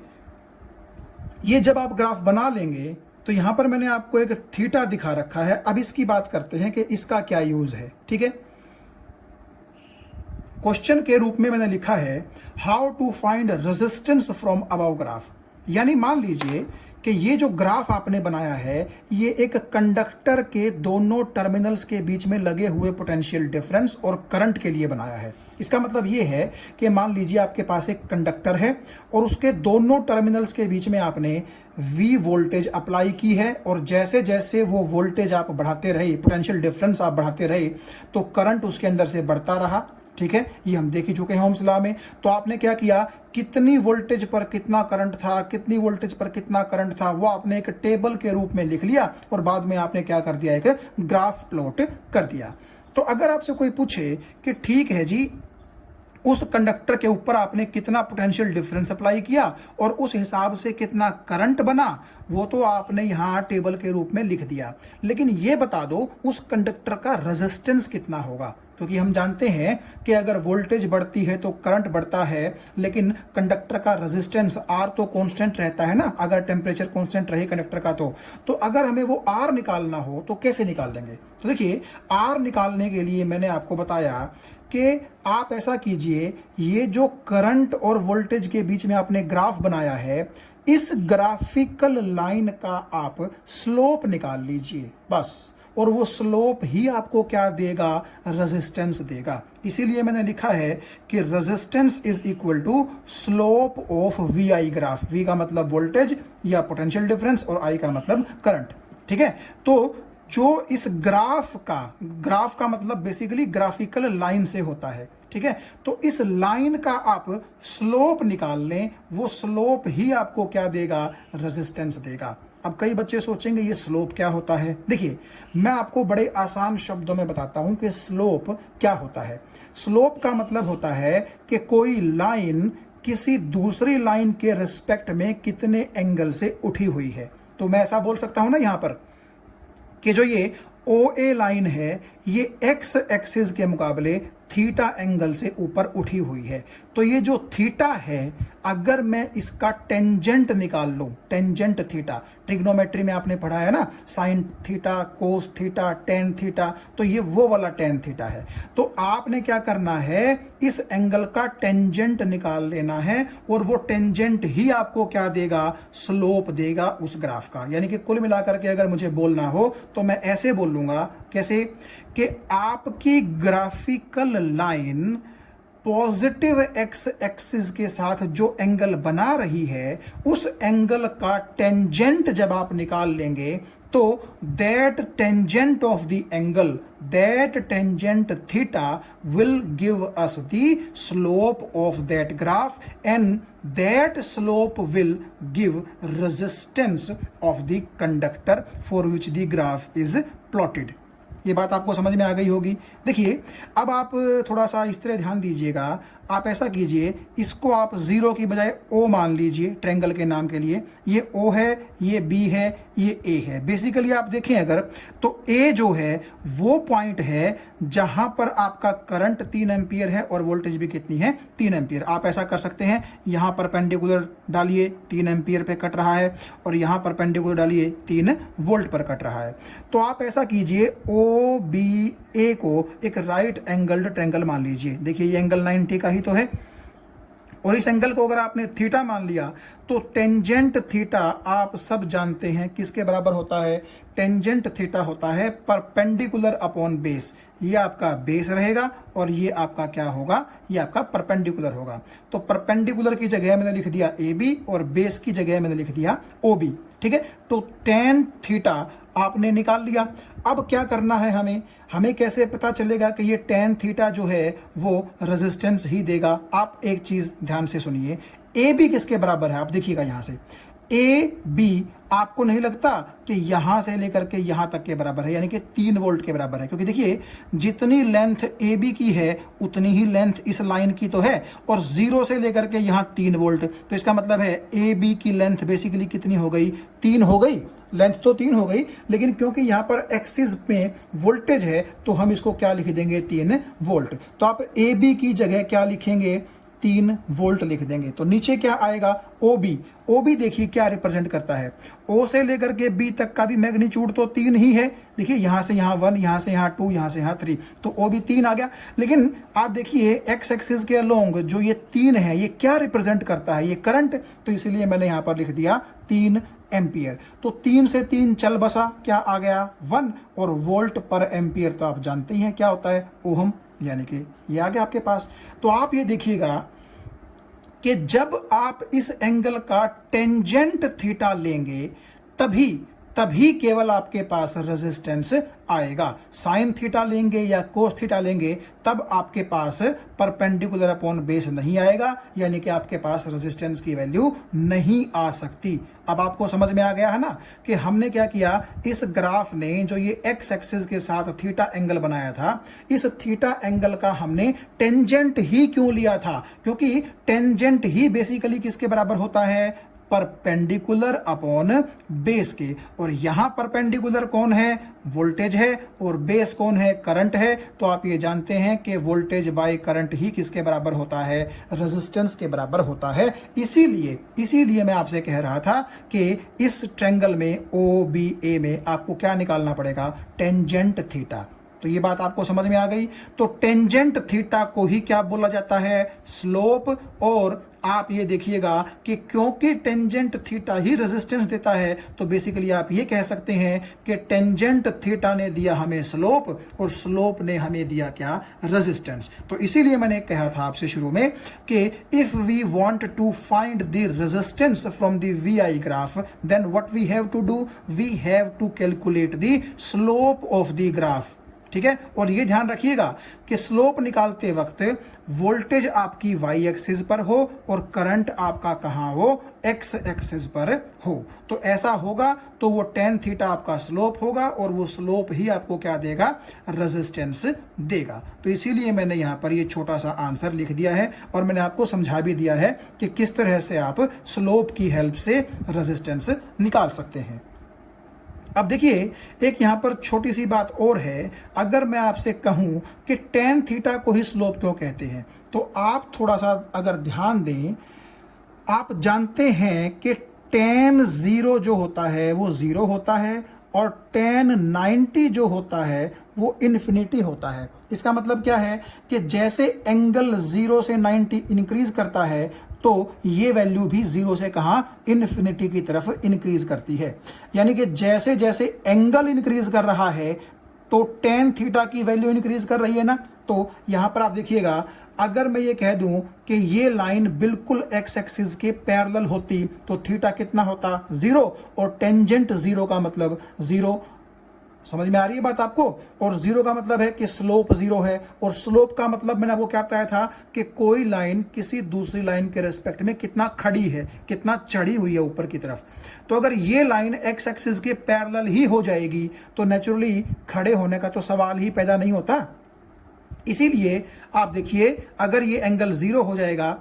ये जब आप ग्राफ बना लेंगे तो यहां पर मैंने आपको एक थीटा दिखा रखा है। अब इसकी बात करते हैं कि इसका क्या यूज है। ठीक है, क्वेश्चन के रूप में मैंने लिखा है how to find resistance from above graph. यानी मान लीजिए कि ये जो ग्राफ आपने बनाया है ये एक कंडक्टर के दोनों टर्मिनल्स के बीच में लगे हुए पोटेंशियल डिफरेंस और करंट के लिए बनाया है। इसका मतलब ये है कि मान लीजिए आपके पास एक कंडक्टर है और उसके दोनों टर्मिनल्स के बीच में आपने V वोल्टेज अप्लाई की है, और जैसे जैसे वो वोल्टेज आप बढ़ाते रहे, पोटेंशियल डिफरेंस आप बढ़ाते रहे, तो करंट उसके अंदर से बढ़ता रहा। ठीक है, ये हम देख ही चुके हैं ओम्स लॉ में। तो आपने क्या किया, कितनी वोल्टेज पर कितना करंट था, कितनी वोल्टेज पर कितना करंट था, वो आपने एक टेबल के रूप में लिख लिया और बाद में आपने क्या कर दिया, एक ग्राफ प्लॉट कर दिया। तो अगर आपसे कोई पूछे कि ठीक है जी, उस कंडक्टर के ऊपर आपने कितना पोटेंशियल डिफरेंस अप्लाई किया और उस हिसाब से कितना करंट बना, वो तो आपने यहाँ टेबल के रूप में लिख दिया, लेकिन ये बता दो उस कंडक्टर का रेजिस्टेंस कितना होगा। क्योंकि हम जानते हैं कि अगर वोल्टेज बढ़ती है तो करंट बढ़ता है, लेकिन कंडक्टर का रेजिस्टेंस R तो कांस्टेंट रहता है ना, अगर टेम्परेचर कांस्टेंट रहे कंडक्टर का तो अगर हमें वो R निकालना हो तो कैसे निकाल लेंगे। तो देखिए, R निकालने के लिए मैंने आपको बताया कि आप ऐसा कीजिए, ये जो करंट और वोल्टेज के बीच में आपने ग्राफ बनाया है, इस ग्राफिकल लाइन का आप स्लोप निकाल लीजिए बस, और वो स्लोप ही आपको क्या देगा, रेजिस्टेंस देगा। इसीलिए मैंने लिखा है कि resistance is equal to slope of V I graph. V का मतलब वोल्टेज या पोटेंशियल डिफरेंस और आई का मतलब करंट। ठीक है, तो जो इस ग्राफ का मतलब बेसिकली ग्राफिकल लाइन से होता है, ठीक है। तो इस लाइन का आप स्लोप निकाल लें, वो स्लोप ही आपको क्या देगा, रेजिस्टेंस देगा। अब कई बच्चे सोचेंगे ये स्लोप क्या होता है। देखिए मैं आपको बड़े आसान शब्दों में बताता हूं कि स्लोप क्या होता है। स्लोप का मतलब होता है कि कोई लाइन किसी दूसरी लाइन के रिस्पेक्ट में कितने एंगल से उठी हुई है। तो मैं ऐसा बोल सकता हूं ना यहां पर कि जो ये OA लाइन है ये एक्स एक्सिस के मुकाबले थीटा एंगल से ऊपर उठी हुई है। तो ये जो थीटा है अगर मैं इसका टेंजेंट निकाल लूं, टेंजेंट थीटा, ट्रिग्नोमेट्री में आपने पढ़ा है ना, sine theta, cos theta, tan theta, तो ये वो वाला टेन थीटा है। तो आपने क्या करना है, इस एंगल का टेंजेंट निकाल लेना है और वो टेंजेंट ही आपको क्या देगा, स्लोप देगा उस ग्राफ का। यानी कि कुल मिलाकर के अगर मुझे बोलना हो तो मैं ऐसे बोल लूंगा, कैसे कि आपकी graphical line positive x axis के साथ जो एंगल बना रही है उस एंगल का टेंजेंट जब आप निकाल लेंगे तो that tangent of the angle, that tangent theta will give us the slope of that graph and that slope will give resistance of the conductor for which the graph is plotted। ये बात आपको समझ में आ गई होगी। देखिए अब आप थोड़ा सा इस तरह ध्यान दीजिएगा, आप ऐसा कीजिए, इसको आप 0 की बजाय O मान लीजिए ट्रायंगल के नाम के लिए। ये O है, ये B है, ये A है। बेसिकली आप देखें अगर तो A जो है वो पॉइंट है जहां पर आपका करंट 3 एम्पियर है और वोल्टेज भी कितनी है, 3 एम्पियर। आप ऐसा कर सकते हैं, यहां परपेंडिकुलर डालिए 3 एम्पियर पे कट रहा है और यहां परपेंडिकुलर डालिए 3 वोल्ट पर कट रहा है। तो आप ऐसा कीजिए, OBA को एक राइट एंगल्ड ट्रायंगल मान लीजिए। देखिए ये एंगल 90 का ही तो है और इस एंगल को अगर आपने थीटा मान लिया तो टेंजेंट थीटा आप सब जानते हैं किसके बराबर होता है, टेंजेंट थीटा होता है परपेंडिकुलर अपॉन बेस। ये आपका बेस रहेगा और ये आपका क्या होगा, ये आपका परपेंडिकुलर होगा। तो परपेंडिकुलर की जगह मैंने लिख दिया AB और बेस की जगह मैंने लिख दिया OB, ठीक है। तो टेन थीटा आपने निकाल लिया। अब क्या करना है हमें कैसे पता चलेगा कि ये टेन थीटा जो है वो रेजिस्टेंस ही देगा। आप एक चीज ध्यान से सुनिए, AB किसके बराबर है, आप देखिएगा यहां से AB आपको नहीं लगता कि यहां से लेकर के यहां तक के बराबर है, यानी कि 3 वोल्ट के बराबर है। क्योंकि देखिए जितनी लेंथ AB की है उतनी ही लेंथ इस लाइन की तो है और 0 से लेकर के यहां 3 वोल्ट, तो इसका मतलब है AB की लेंथ बेसिकली कितनी हो गई, 3 हो गई। लेंथ तो 3 हो गई, लेकिन क्योंकि यहां पर एक्सिस में वोल्टेज है तो हम इसको क्या लिख देंगे, 3 वोल्ट। तो आप AB की जगह क्या लिखेंगे, 3 वोल्ट लिख देंगे। तो नीचे क्या आएगा, OB देखिए क्या रिप्रेजेंट करता है, O से लेकर के B तक का भी मैग्नीट्यूड तो 3 ही है। देखिए यहां से यहां 1, यहां से यहां 2, यहां से यहां 3, तो OB 3 आ गया। लेकिन आप देखिए एक्स एक्सिस के अलोंग जो ये 3 है ये क्या रिप्रेजेंट करता है, ये करंट, तो इसलिए मैंने यहां पर लिख दिया 3 एम्पियर। तो 3 से 3 चल बसा, क्या आ गया 1, और वोल्ट पर एम्पियर तो आप जानते ही हैं क्या होता है, ओहम, यानी कि ये आ गया आपके पास। तो आप ये देखिएगा कि जब आप इस एंगल का टेंजेंट थीटा लेंगे तभी केवल आपके पास रेजिस्टेंस आएगा। साइन थीटा लेंगे या कोस थीटा लेंगे तब आपके पास परपेंडिकुलर अपॉन बेस नहीं आएगा, यानी कि आपके पास रेजिस्टेंस की वैल्यू नहीं आ सकती। अब आपको समझ में आ गया है ना कि हमने क्या किया, इस ग्राफ ने जो ये एक्स एक्सिस के साथ थीटा एंगल बनाया था, इस थीटा एंगल का हमने टेंजेंट ही क्यों लिया था, क्योंकि टेंजेंट ही बेसिकली किसके बराबर होता है, परपेंडिकुलर अपॉन बेस के। और यहां परपेंडिकुलर कौन है, वोल्टेज है, और बेस कौन है, करंट है। तो आप ये जानते हैं कि वोल्टेज बाय करंट ही किसके बराबर होता है, रेजिस्टेंस के बराबर होता है। इसीलिए मैं आपसे कह रहा था कि इस ट्रायंगल में OBA में आपको क्या निकालना पड़ेगा, टेंजेंट थीटा। तो ये बात आपको समझ में आ गई। तो टेंजेंट थीटा को ही क्या बोला जाता है, स्लोप। और आप ये देखिएगा कि क्योंकि टेंजेंट थीटा ही रेजिस्टेंस देता है, तो बेसिकली आप ये कह सकते हैं कि टेंजेंट थीटा ने दिया हमें स्लोप और स्लोप ने हमें दिया क्या, रेजिस्टेंस। तो इसीलिए मैंने कहा था आपसे शुरू में कि if we want to find the resistance from the VI graph, then what we have to do, we have to calculate the slope of the graph. ठीक है, और ये ध्यान रखिएगा कि स्लोप निकालते वक्त वोल्टेज आपकी वाई एक्सिस पर हो और करंट आपका कहां हो, एक्स एक्सिस पर हो। तो ऐसा होगा तो वो टेन थीटा आपका स्लोप होगा और वो स्लोप ही आपको क्या देगा, रेजिस्टेंस देगा। तो इसीलिए मैंने यहां पर ये छोटा सा आंसर लिख दिया है और मैंने आपको समझा भी दिया है कि किस तरह से आप स्लोप की हेल्प से रेजिस्टेंस निकाल सकते हैं। अब देखिए एक यहां पर छोटी सी बात और है, अगर मैं आपसे कहूं कि टेन थीटा को ही स्लोप क्यों कहते हैं, तो आप थोड़ा सा अगर ध्यान दें, आप जानते हैं कि टेन जीरो जो होता है वो जीरो होता है और टेन 90 जो होता है वो इन्फिनिटी होता है। इसका मतलब क्या है कि जैसे एंगल 0 से 90 इंक्रीज करता है तो ये वैल्यू भी 0 से कहां, इन्फिनिटी की तरफ इंक्रीज करती है। यानी कि जैसे जैसे एंगल इंक्रीज कर रहा है तो टेन थीटा की वैल्यू इंक्रीज कर रही है ना। तो यहां पर आप देखिएगा, अगर मैं ये कह दूं कि ये लाइन बिल्कुल एक्स एक्सिस के पैरेलल होती तो थीटा कितना होता, 0, और टेंजेंट 0 का मतलब 0। समझ में आ रही है बात आपको। और 0 का मतलब है कि स्लोप 0 है, और स्लोप का मतलब मैंने आपको क्या बताया था कि कोई लाइन किसी दूसरी लाइन के रिस्पेक्ट में कितना खड़ी है, कितना चढ़ी हुई है ऊपर की तरफ। तो अगर ये लाइन एक्स एक्सिस के पैरेलल ही हो जाएगी तो नेचुरली खड़े होने का तो सवाल ही पैदा नहीं होता। इसीलिए आप देखिए, अगर ये एंगल 0 हो जाएगा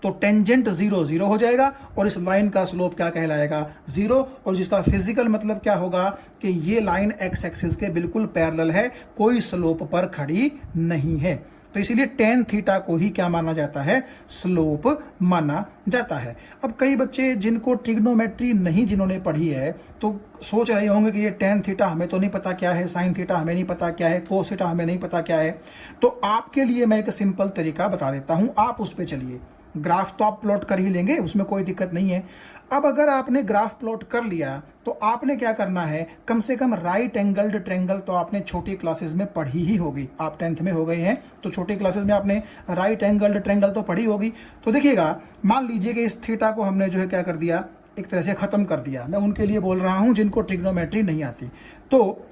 तो टेंजेंट 0 0 हो जाएगा और इस लाइन का स्लोप क्या कहलाएगा, 0, और जिसका फिजिकल मतलब क्या होगा कि ये लाइन एक्स एक्सिस के बिल्कुल पैरेलल है, कोई स्लोप पर खड़ी नहीं है। तो इसीलिए टेन थीटा को ही क्या माना जाता है, स्लोप माना जाता है। अब कई बच्चे जिनको ट्रिग्नोमेट्री नहीं जिन्होंने पढ़ी है तो सोच रहे होंगे कि ये टेन थीटा हमें तो नहीं पता क्या है, साइन थीटा हमें नहीं पता क्या है, कोस थीटा हमें नहीं पता क्या है। तो आपके लिए मैं एक सिंपल तरीका बता देता हूं, आप उस पर चलिए। ग्राफ तो आप प्लॉट कर ही लेंगे, उसमें कोई दिक्कत नहीं है। अब अगर आपने ग्राफ प्लॉट कर लिया तो आपने क्या करना है, कम से कम राइट एंगल्ड ट्रायंगल तो आपने छोटी क्लासेस में पढ़ी ही होगी। आप 10th में हो गए हैं तो छोटी क्लासेस में आपने राइट एंगल्ड ट्रायंगल तो पढ़ी होगी। तो देखिएगा, मान लीजिए कि इस थीटा को हमने जो है क्या कर दिया, एक तरह से खत्म कर दिया। मैं उनके लिए बोल रहा हूं जिनको ट्रिग्नोमेट्री नहीं आती। तो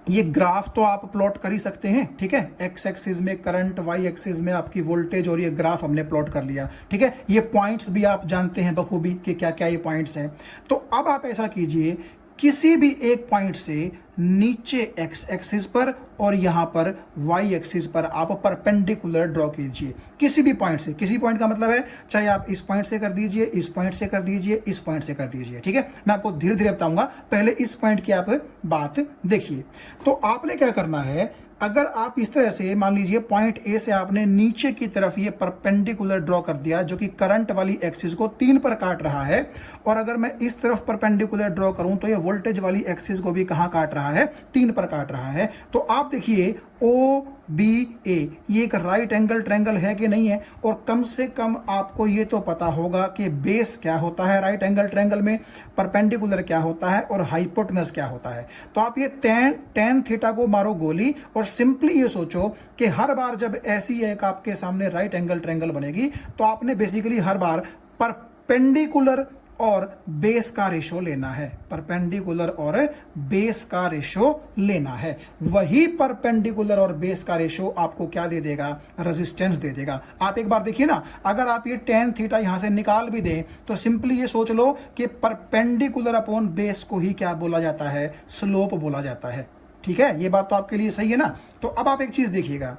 ये ग्राफ तो आप प्लॉट कर ही सकते हैं, ठीक है। एक्स एक्सिस में करंट, वाई एक्सिस में आपकी वोल्टेज, और ये ग्राफ हमने प्लॉट कर लिया, ठीक है। ये पॉइंट्स भी आप जानते हैं बखूबी कि क्या क्या ये पॉइंट्स हैं। तो अब आप ऐसा कीजिए, किसी भी एक पॉइंट से नीचे एक्स एक्सिस पर और यहां पर वाई एक्सिस पर आप परपेंडिकुलर ड्रॉ कीजिए, किसी भी पॉइंट से। किसी पॉइंट का मतलब है चाहे आप इस पॉइंट से कर दीजिए, इस पॉइंट से कर दीजिए, इस पॉइंट से कर दीजिए, ठीक है। मैं आपको धीरे धीरे बताऊंगा, पहले इस पॉइंट की आप बात देखिए। तो आपने क्या करना है, अगर आप इस तरह से मान लीजिए पॉइंट ए से आपने नीचे की तरफ ये परपेंडिकुलर ड्रॉ कर दिया जो कि करंट वाली एक्सिस को 3 पर काट रहा है, और अगर मैं इस तरफ परपेंडिकुलर ड्रॉ करूं तो ये वोल्टेज वाली एक्सिस को भी कहां काट रहा है, 3 पर काट रहा है। तो आप देखिए ओ बी ए ये एक राइट एंगल ट्रायंगल है कि नहीं है, और कम से कम आपको ये तो पता होगा कि बेस क्या होता है राइट एंगल ट्रायंगल में, परपेंडिकुलर क्या होता है और हाइपोटेनस क्या होता है। तो आप ये टेन थीटा को मारो गोली और सिंपली ये सोचो कि हर बार जब ऐसी एक आपके सामने राइट एंगल ट्रायंगल बनेगी तो आपने बेसिकली हर बार परपेंडिकुलर और बेस का रेशो लेना है, परपेंडिकुलर और बेस का रेशो लेना है। वही परपेंडिकुलर और बेस का रेशो आपको क्या दे देगा, रेजिस्टेंस दे देगा। आप एक बार देखिए ना, अगर आप ये टेन थीटा यहां से निकाल भी दें तो सिंपली ये सोच लो कि परपेंडिकुलर अपॉन बेस को ही क्या बोला जाता है, स्लोप बोला जाता है, ठीक है। ये बात तो आपके लिए सही है ना। तो अब आप एक चीज देखिएगा,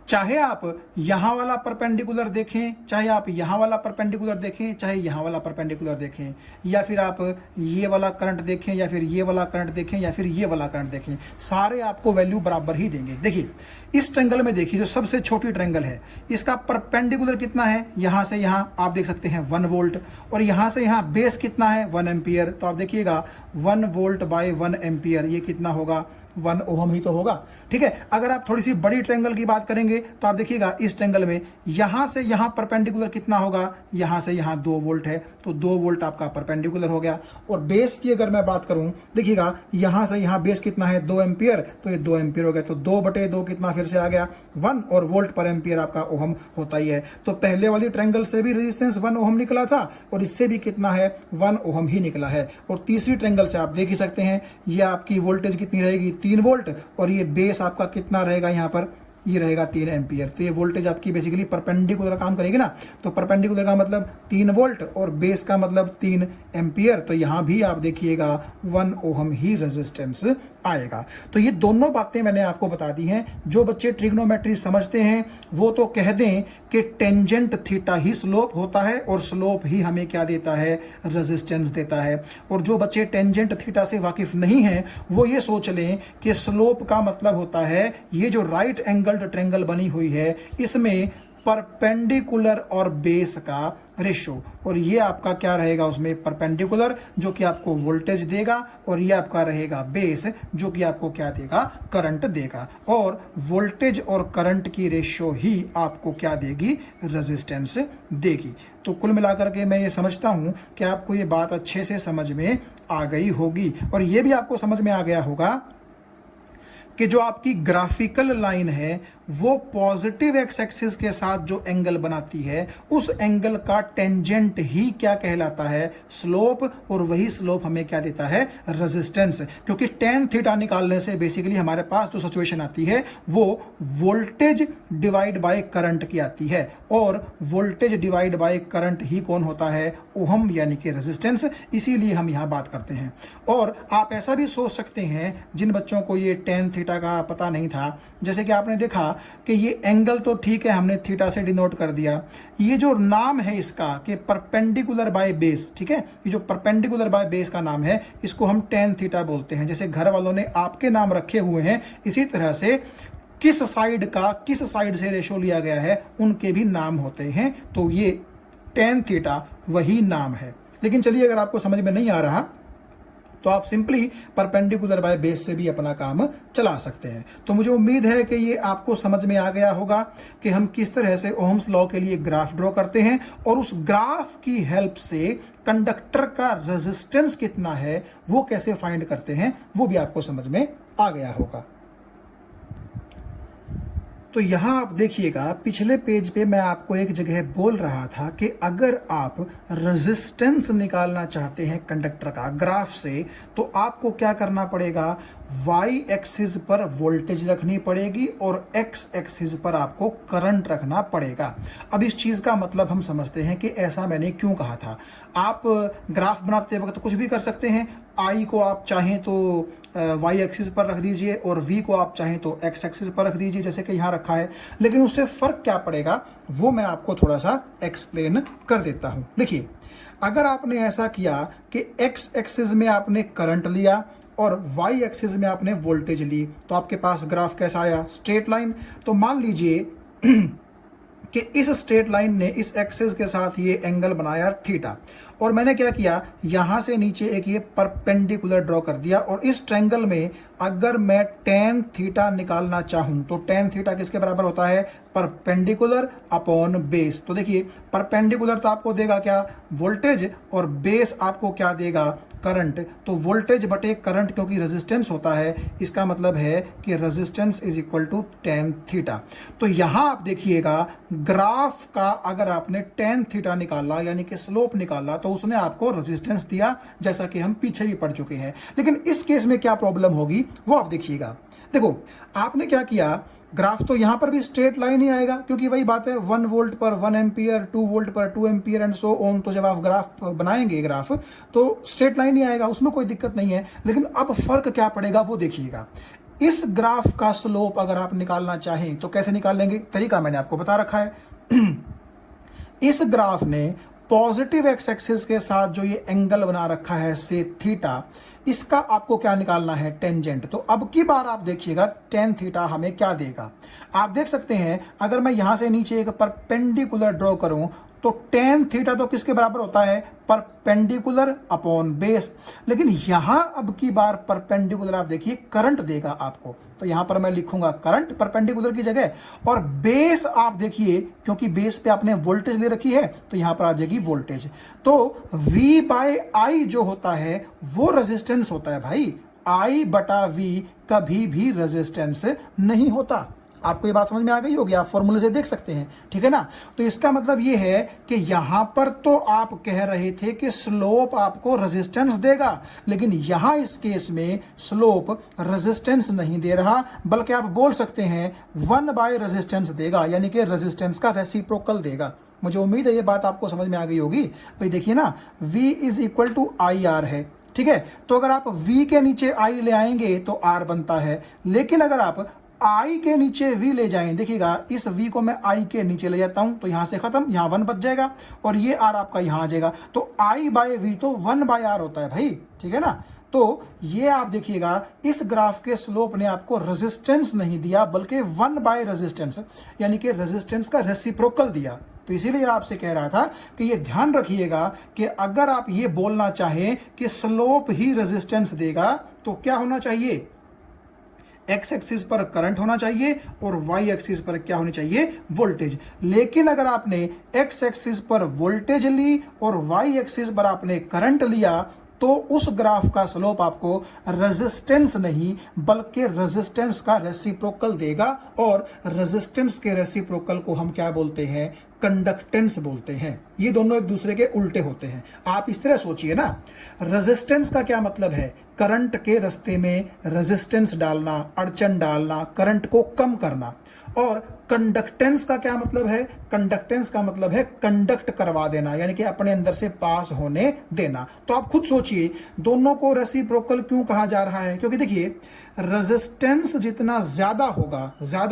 चाहे आप यहां वाला परपेंडिकुलर देखें, चाहे आप यहां वाला परपेंडिकुलर देखें, चाहे यहां वाला परपेंडिकुलर देखें, या फिर आप ये वाला करंट देखें, या फिर ये वाला करंट देखें, या फिर ये वाला करंट देखें, सारे आपको वैल्यू बराबर ही देंगे। देखिए इस ट्रायंगल में देखिए, जो सबसे छोटी ट्रायंगल है इसका परपेंडिकुलर कितना है, यहां से यहां आप देख सकते हैं 1 वोल्ट, और यहां से यहां बेस कितना है 1 एम्पियर। तो आप देखिएगा 1 वोल्ट बाय 1 एम्पियर ये कितना होगा, 1 ओहम ही तो होगा। ठीक है, अगर आप थोड़ी सी बड़ी ट्रायंगल की बात करेंगे तो आप देखिएगा इस ट्रायंगल में यहां से यहां परपेंडिकुलर कितना होगा, यहां से यहां 2 वोल्ट है, तो 2 वोल्ट आपका परपेंडिकुलर हो गया। और बेस की अगर मैं बात करूं, देखिएगा यहां से यहां बेस कितना है 2 एम्पियर, तो ये 2 एम्पियर हो गया, तो 2/2 कितना फिर से आ गया 1, और वोल्ट पर एम्पियर आपका ओहम होता ही है। तो पहले वाली ट्रायंगल से भी रेजिस्टेंस 1 ओहम निकला था और इससे भी कितना है 1 ओहम ही निकला है। और तीसरी ट्रायंगल से आप देख ही सकते हैं ये आपकी वोल्टेज कितनी रहेगी 3 वोल्ट, और ये बेस आपका कितना रहेगा यहाँ पर, ये रहेगा 3 एम्पियर। तो ये वोल्टेज आपकी बेसिकली परपेंडिकुलर काम करेगी ना, तो परपेंडिकुलर का मतलब 3 वोल्ट और बेस का मतलब 3 एम्पियर, तो यहाँ भी आप देखिएगा 1 ओहम ही रेजिस्टेंस आएगा। तो ये दोनों बातें मैंने आपको बता दी हैं। जो बच्चे ट्रिग्नोमेट्री समझते हैं वो तो कह दें कि टेंजेंट थीटा ही स्लोप होता है और स्लोप ही हमें क्या देता है, रेजिस्टेंस देता है। और जो बच्चे टेंजेंट थीटा से वाकिफ नहीं हैं वो ये सोच लें कि स्लोप का मतलब होता है ये जो राइट एंगल्ड ट्रायंगल बनी हुई है इसमें परपेंडिकुलर और बेस का रेशो, और ये आपका क्या रहेगा उसमें परपेंडिकुलर जो कि आपको वोल्टेज देगा, और ये आपका रहेगा बेस जो कि आपको क्या देगा, करंट देगा। और वोल्टेज और करंट की रेशो ही आपको क्या देगी, रेजिस्टेंस देगी। तो कुल मिलाकर के मैं ये समझता हूं कि आपको ये बात अच्छे से समझ में आ गई होगी, और ये भी आपको समझ में आ गया होगा कि जो आपकी ग्राफिकल लाइन है वो पॉजिटिव एक्स एक्सिस के साथ जो एंगल बनाती है उस एंगल का टेंजेंट ही क्या कहलाता है, स्लोप, और वही स्लोप हमें क्या देता है, रेजिस्टेंस। क्योंकि tan थीटा निकालने से बेसिकली हमारे पास जो सिचुएशन आती है वो वोल्टेज डिवाइड बाय करंट की आती है, और वोल्टेज डिवाइड बाय करंट ही कौन होता है, ओहम यानी कि रेजिस्टेंस। इसीलिए हम यहां बात करते हैं। और आप ऐसा भी सोच सकते हैं जिन बच्चों को ये tan थीटा का पता नहीं था, जैसे कि आपने देखा कि ये एंगल तो ठीक है हमने थीटा से डिनोट कर दिया, ये जो नाम है इसका कि परपेंडिकुलर बाय बेस, ठीक है, ये जो परपेंडिकुलर बाय बेस का नाम है इसको हम tan थीटा बोलते हैं। जैसे घर वालों ने आपके नाम रखे हुए हैं इसी तरह से किस साइड से रेशो लिया गया है उनके भी नाम होते हैं। तो ये tan थीटा वही नाम है। लेकिन चलिए अगर आपको समझ में नहीं आ रहा तो आप सिंपली परपेंडिकुलर बाय बेस से भी अपना काम चला सकते हैं। तो मुझे उम्मीद है कि ये आपको समझ में आ गया होगा कि हम किस तरह से ओहम्स लॉ के लिए ग्राफ ड्रॉ करते हैं, और उस ग्राफ की हेल्प से कंडक्टर का रेजिस्टेंस कितना है वो कैसे फाइंड करते हैं, वो भी आपको समझ में आ गया होगा। तो यहां आप देखिएगा पिछले पेज पे मैं आपको एक जगह बोल रहा था कि अगर आप रेजिस्टेंस निकालना चाहते हैं कंडक्टर का ग्राफ से तो आपको क्या करना पड़ेगा, वाई एक्सिस पर वोल्टेज रखनी पड़ेगी और एक्स एक्सिस पर आपको करंट रखना पड़ेगा। अब इस चीज़ का मतलब हम समझते हैं कि ऐसा मैंने क्यों कहा था। आप ग्राफ बनाते वक्त कुछ भी कर सकते हैं, आई को आप चाहें तो वाई एक्सिस पर रख दीजिए और वी को आप चाहें तो एक्स एक्सिस पर रख दीजिए जैसे कि यहाँ रखा है, लेकिन उससे फ़र्क क्या पड़ेगा वो मैं आपको थोड़ा सा एक्सप्लेन कर देता हूँ। देखिए अगर आपने ऐसा किया कि एक्स एक्सिस में आपने करंट लिया और वाई एक्सिस में आपने वोल्टेज ली तो आपके पास ग्राफ कैसा आया, स्ट्रेट लाइन। तो मान लीजिए कि इस स्ट्रेट लाइन ने इस एक्सिस के साथ ये एंगल बनाया थीटा, और मैंने क्या किया यहाँ से नीचे एक ये परपेंडिकुलर ड्रॉ कर दिया, और इस ट्रायंगल में अगर मैं tan थीटा निकालना चाहूँ तो tan थीटा किसके बराबर होता है, परपेंडिकुलर अपॉन बेस। तो देखिए परपेंडिकुलर तो आपको देगा क्या, वोल्टेज, और बेस आपको क्या देगा, करंट। तो वोल्टेज बटे करंट क्योंकि रेजिस्टेंस होता है इसका मतलब है कि resistance is equal to tan theta. तो यहां आप देखिएगा ग्राफ का अगर आपने tan थीटा निकाला यानी कि स्लोप निकाला तो उसने आपको रेजिस्टेंस दिया जैसा कि हम पीछे भी पढ़ चुके हैं। लेकिन इस केस में क्या प्रॉब्लम होगी वो आप देखिएगा। देखो आपने क्या किया, ग्राफ तो यहां पर भी स्ट्रेट लाइन ही आएगा क्योंकि वही बात है 1 वोल्ट पर 1 एम्पियर, 2 वोल्ट पर 2 एम्पियर एंड सो ऑन। तो जब आप ग्राफ बनाएंगे ग्राफ तो स्ट्रेट लाइन ही आएगा, उसमें कोई दिक्कत नहीं है। लेकिन अब फर्क क्या पड़ेगा वो देखिएगा। इस ग्राफ का स्लोप अगर आप निकालना चाहें तो कैसे निकालेंगे, तरीका मैंने आपको बता रखा है। इस ग्राफ ने पॉजिटिव एक्स एक्सिस के साथ जो ये एंगल बना रखा है से थीटा, इसका आपको क्या निकालना है, टेंजेंट। तो अब की बार आप देखिएगा tan थीटा हमें क्या देगा। आप देख सकते हैं अगर मैं यहां से नीचे एक परपेंडिकुलर ड्रॉ करूं तो तो टेन थीटा तो किसके बराबर होता है, परपेंडिकुलर अपॉन बेस। लेकिन यहां अब की बार परपेंडिकुलर आप देखिए करंट देगा आपको, तो यहां पर मैं लिखूंगा करंट परपेंडिकुलर की जगह, और बेस आप देखिए क्योंकि बेस पे आपने वोल्टेज ले रखी है तो यहां पर आ जाएगी वोल्टेज। तो V बाय आई जो होता है वो रेजिस्टेंस होता है भाई, I बटा V कभी भी रेजिस्टेंस नहीं होता। आपको ये बात समझ में आ गई होगी, आप फॉर्मूले से देख सकते हैं, ठीक है ना। तो इसका मतलब ये है कि यहां पर तो आप कह रहे थे कि स्लोप आपको रेजिस्टेंस देगा, लेकिन यहां इस केस में स्लोप रेजिस्टेंस नहीं दे रहा, बल्कि आप बोल सकते हैं 1 बाय रेजिस्टेंस देगा, यानी कि रेजिस्टेंस का रेसिप्रोकल देगा। मुझे उम्मीद है ये बात आपको समझ में आ गई होगी। भाई देखिए ना, V is equal to I R है, ठीक है। तो अगर आप V के नीचे I ले आएंगे तो R बनता है, लेकिन अगर आप I के नीचे V ले जाएं, देखिएगा इस V को मैं I के नीचे ले जाता हूं तो यहां से खत्म, यहां 1 बच जाएगा और ये R आपका यहां आ जाएगा, तो I बाय V तो 1 बाय R होता है भाई, ठीक है ना। तो ये आप देखिएगा इस ग्राफ के स्लोप ने आपको रेजिस्टेंस नहीं दिया, बल्कि 1 बाय रेजिस्टेंस यानी कि रेजिस्टेंस का रेसिप्रोकल दिया। तो इसीलिए आपसे कह रहा था कि ये ध्यान रखिएगा कि अगर आप ये बोलना चाहें कि स्लोप ही रेजिस्टेंस देगा तो क्या होना चाहिए, एक्स एक्सिस पर करंट होना चाहिए और वाई एक्सिस पर क्या होनी चाहिए, वोल्टेज। लेकिन अगर आपने एक्स एक्सिस पर वोल्टेज ली और वाई एक्सिस पर आपने करंट लिया तो उस ग्राफ का स्लोप आपको रेजिस्टेंस नहीं बल्कि रेजिस्टेंस का रेसिप्रोकल देगा, और रेजिस्टेंस के रेसिप्रोकल को हम क्या बोलते हैं, कंडक्टेंस बोलते हैं। ये दोनों एक दूसरे के उल्टे होते हैं। आप इस तरह सोचिए ना, रेजिस्टेंस का क्या मतलब है, करंट के रास्ते में रेजिस्टेंस डालना, अड़चन डालना, करंट को कम करना। और कंडक्टेंस का क्या मतलब है, कंडक्टेंस का मतलब है कंडक्ट करवा देना, यानी कि अपने अंदर से पास होने देना। तो आप खुद सोचिए दोनों को रेसिप्रोकल क्यों कहा जा रहा है, क्योंकि देखिए रेजिस्टेंस जितना ज्यादा